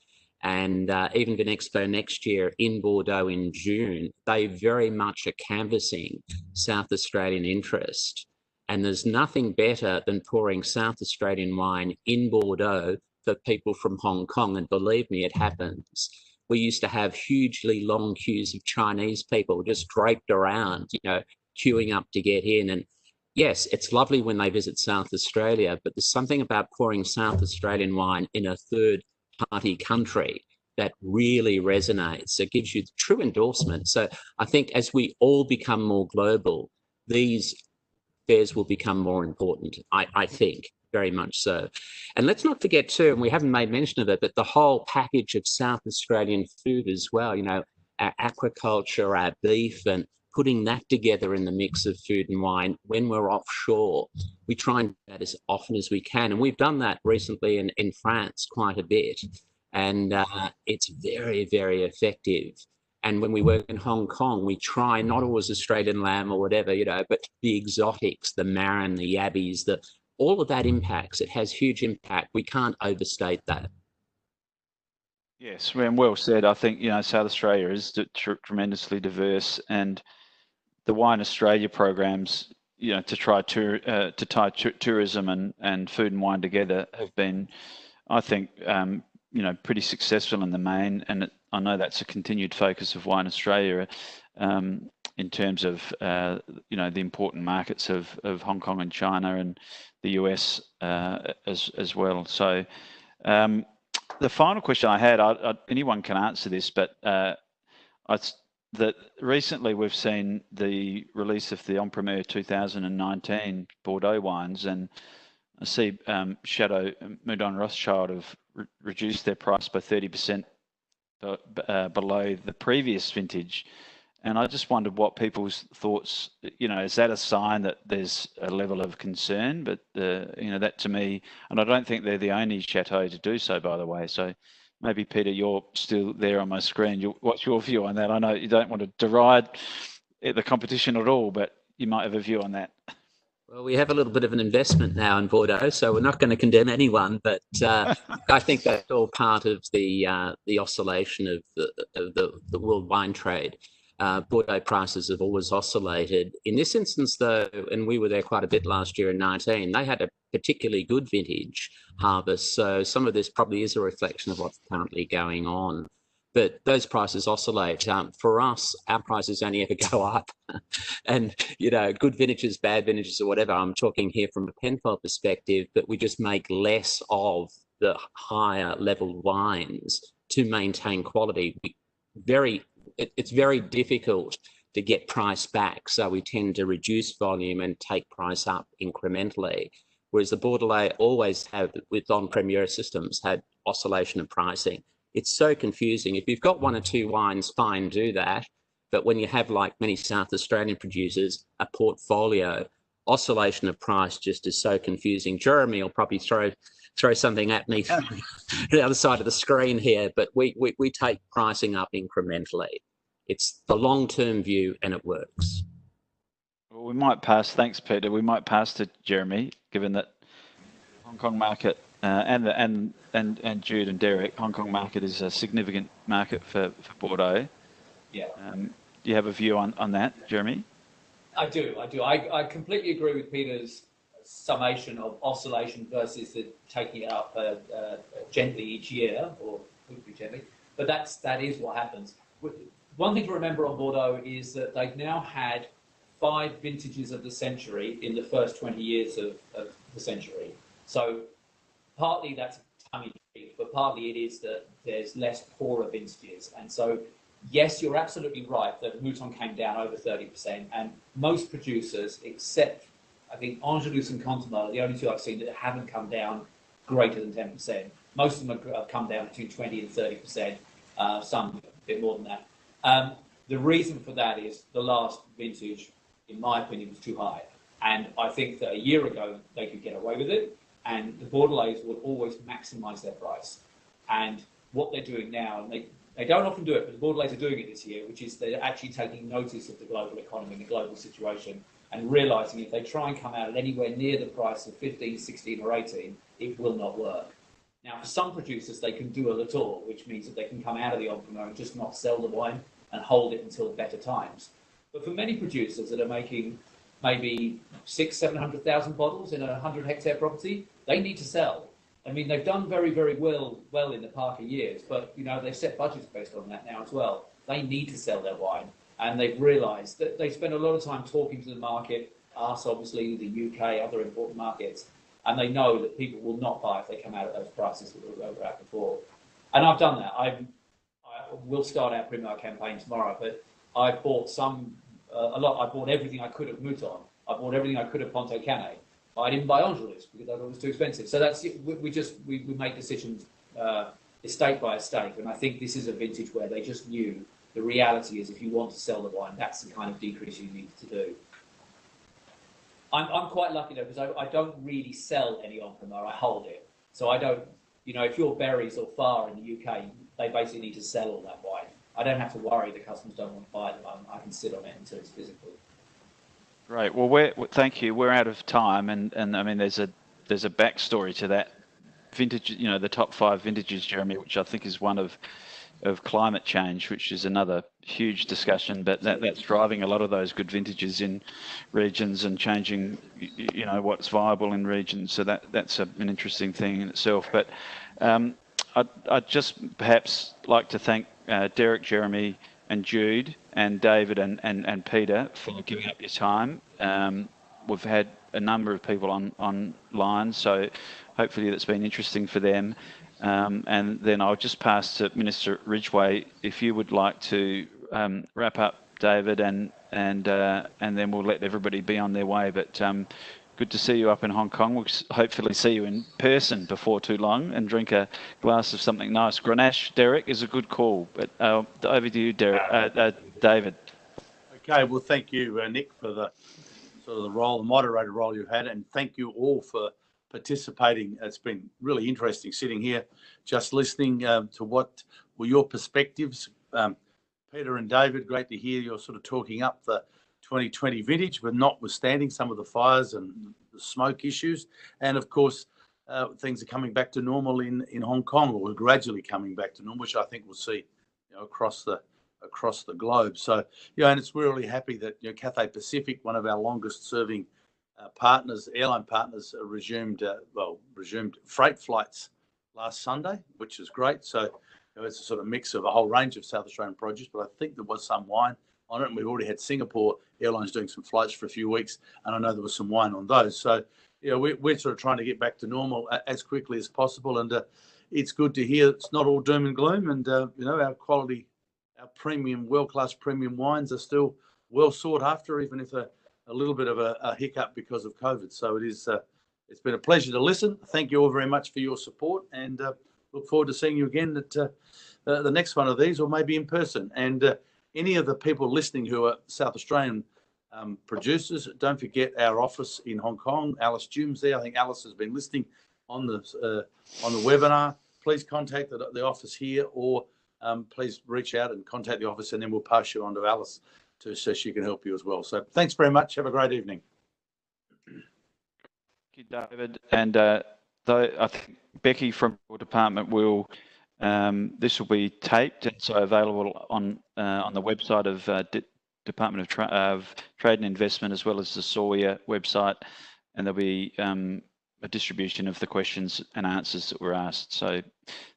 Speaker 4: And even Vin Expo next year in Bordeaux in June, they very much are canvassing South Australian interest. And there's nothing better than pouring South Australian wine in Bordeaux for people from Hong Kong. And believe me, it happens. We used to have hugely long queues of Chinese people just draped around, queuing up to get in. And yes, it's lovely when they visit South Australia, but there's something about pouring South Australian wine in a third-party country that really resonates. It gives you the true endorsement. So I think as we all become more global, these fairs will become more important, I think. Very much so. And let's not forget too, and we haven't made mention of it, but the whole package of South Australian food as well, our aquaculture, our beef, and putting that together in the mix of food and wine when we're offshore. We try and do that as often as we can. And we've done that recently in France quite a bit. And it's very, very effective. And when we work in Hong Kong, we try not always Australian lamb or whatever, but the exotics, the marron, the yabbies, all of that impacts. It has huge impact. We can't overstate that.
Speaker 1: Yes, well said. I think South Australia is tremendously diverse, and the Wine Australia programs, to try to tie tourism and food and wine together have been, I think, pretty successful in the main. And I know that's a continued focus of Wine Australia. In terms of the important markets of Hong Kong and China and the US as well. So the final question I had, anyone can answer this, but that recently we've seen the release of the En Primeur 2019 Bordeaux wines, and I see Chateau Moudon Rothschild have reduced their price by 30% below the previous vintage. And I just wondered what people's thoughts, is that a sign that there's a level of concern? But, that to me, and I don't think they're the only chateau to do so, by the way. So maybe, Peter, you're still there on my screen. What's your view on that? I know you don't want to deride the competition at all, but you might have a view on that.
Speaker 4: Well, we have a little bit of an investment now in Bordeaux, so we're not going to condemn anyone. But I think that's all part of the oscillation of the world wine trade. Bordeaux prices have always oscillated. In this instance, though, and we were there quite a bit last year in 19, they had a particularly good vintage harvest. So some of this probably is a reflection of what's currently going on. but those prices oscillate. For us, our prices only ever go up. And, good vintages, bad vintages or whatever, I'm talking here from a Penfold perspective, but we just make less of the higher level wines to maintain quality. It's very difficult to get price back, so we tend to reduce volume and take price up incrementally. Whereas the Bordelais always have, with on Premier systems, had oscillation of pricing. It's so confusing. If you've got one or two wines, fine, do that. But when you have, like many South Australian producers, a portfolio, oscillation of price just is so confusing. Jeremy will probably throw something at me from the other side of the screen here, but we take pricing up incrementally. It's the long-term view, and it works.
Speaker 1: Well, we might pass. Thanks, Peter. We might pass to Jeremy, given that Hong Kong market and Jude and Derek, Hong Kong market is a significant market for Bordeaux.
Speaker 5: Yeah.
Speaker 1: Do you have a view on that, Jeremy?
Speaker 5: I do. I completely agree with Peter's summation of oscillation versus the taking it up gently each year, or could be gently. But that is what happens. One thing to remember on Bordeaux is that they've now had 5 vintages of the century in the first 20 years of the century. So partly that's tongue-in-cheek, but partly it is that there's less poorer vintages. And so, yes, you're absolutely right that Mouton came down over 30%, and most producers, except I think Angelus and Contamar, are the only two I've seen that haven't come down greater than 10%. Most of them have come down between 20 and 30%, some a bit more than that. The reason for that is the last vintage, in my opinion, was too high. And I think that a year ago, they could get away with it, and the Bordelais would always maximise their price. And what they're doing now, and they don't often do it, but the Bordelais are doing it this year, which is they're actually taking notice of the global economy and the global situation, and realising if they try and come out at anywhere near the price of 15, 16 or 18, it will not work. Now, for some producers, they can do a little, which means that they can come out of the entrepreneur and just not sell the wine and hold it until better times. But for many producers that are making maybe 600,000-700,000 bottles in a 100-hectare property, they need to sell. I mean, they've done very, very well in the Parker years, but they've set budgets based on that now as well. They need to sell their wine, and they've realised that they spend a lot of time talking to the market, us obviously, the UK, other important markets, and they know that people will not buy if they come out at those prices that we were at before. And I've done that. I will start our Primeur campaign tomorrow, but I bought a lot. I bought everything I could of Mouton. I bought everything I could of Ponto Canet. I didn't buy Angelus because I thought it was too expensive. So that's it. We make decisions estate by estate, and I think this is a vintage where they just knew the reality is if you want to sell the wine, that's the kind of decrease you need to do. I'm quite lucky though, because I don't really sell any en primeur. I hold it. So I don't, if you're Berries or Far in the UK, they basically need to sell all that wine. I don't have to worry the customers don't want to buy them. I can sit on it until it's physical.
Speaker 1: Great. Well, thank you. We're out of time, and I mean, there's a backstory to that vintage. The top 5 vintages, Jeremy, which I think is one of climate change, which is another huge discussion, but that's driving a lot of those good vintages in regions and changing, what's viable in regions. So that's an interesting thing in itself. But I'd just perhaps like to thank Derek, Jeremy, and Jude, and David, and Peter for giving up your time. We've had a number of people online, so hopefully that's been interesting for them. And then I'll just pass to Minister Ridgway if you would like to wrap up, David, and then we'll let everybody be on their way. But good to see you up in Hong Kong. We'll hopefully see you in person before too long and drink a glass of something nice. Grenache, Derek, is a good call. But over to you, David.
Speaker 2: Okay, well, thank you, Nick, for the moderator role you've had, and thank you all for participating. It's been really interesting sitting here, just listening to what were your perspectives. Peter and David, great to hear you're sort of talking up the 2020 vintage, but notwithstanding some of the fires and the smoke issues. And of course, things are coming back to normal in Hong Kong, or gradually coming back to normal, which I think we'll see across the globe. So, and it's really happy that Cathay Pacific, one of our longest serving airline partners, resumed freight flights last Sunday, which is great. So it's a sort of mix of a whole range of South Australian produce, but I think there was some wine on it, and we've already had Singapore Airlines doing some flights for a few weeks, and I know there was some wine on those. So, we're sort of trying to get back to normal as quickly as possible, and it's good to hear it's not all doom and gloom, and our quality, our premium, world-class premium wines are still well sought after, even if a little bit of a hiccup because of COVID. So it's been a pleasure to listen. Thank you all very much for your support, and look forward to seeing you again at the next one of these, or maybe in person. And any of the people listening who are South Australian producers, don't forget our office in Hong Kong. Alice Jum's there. I think Alice has been listening on the webinar. Please contact the office here, or please reach out and contact the office, and then we'll pass you on to Alice so she can help you as well. So thanks very much. Have a great evening.
Speaker 1: Thank you, David. And I think Becky from your department will. This will be taped and so available on the website of Department of Trade and Investment, as well as the SAWIA website, and there'll be a distribution of the questions and answers that were asked. So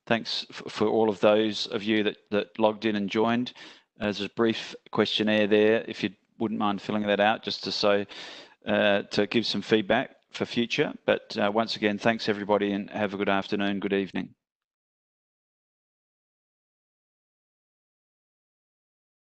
Speaker 1: thanks for all of those of you that logged in and joined. There's a brief questionnaire there, if you wouldn't mind filling that out, just to give some feedback for future. But once again, thanks everybody, and have a good afternoon, good evening.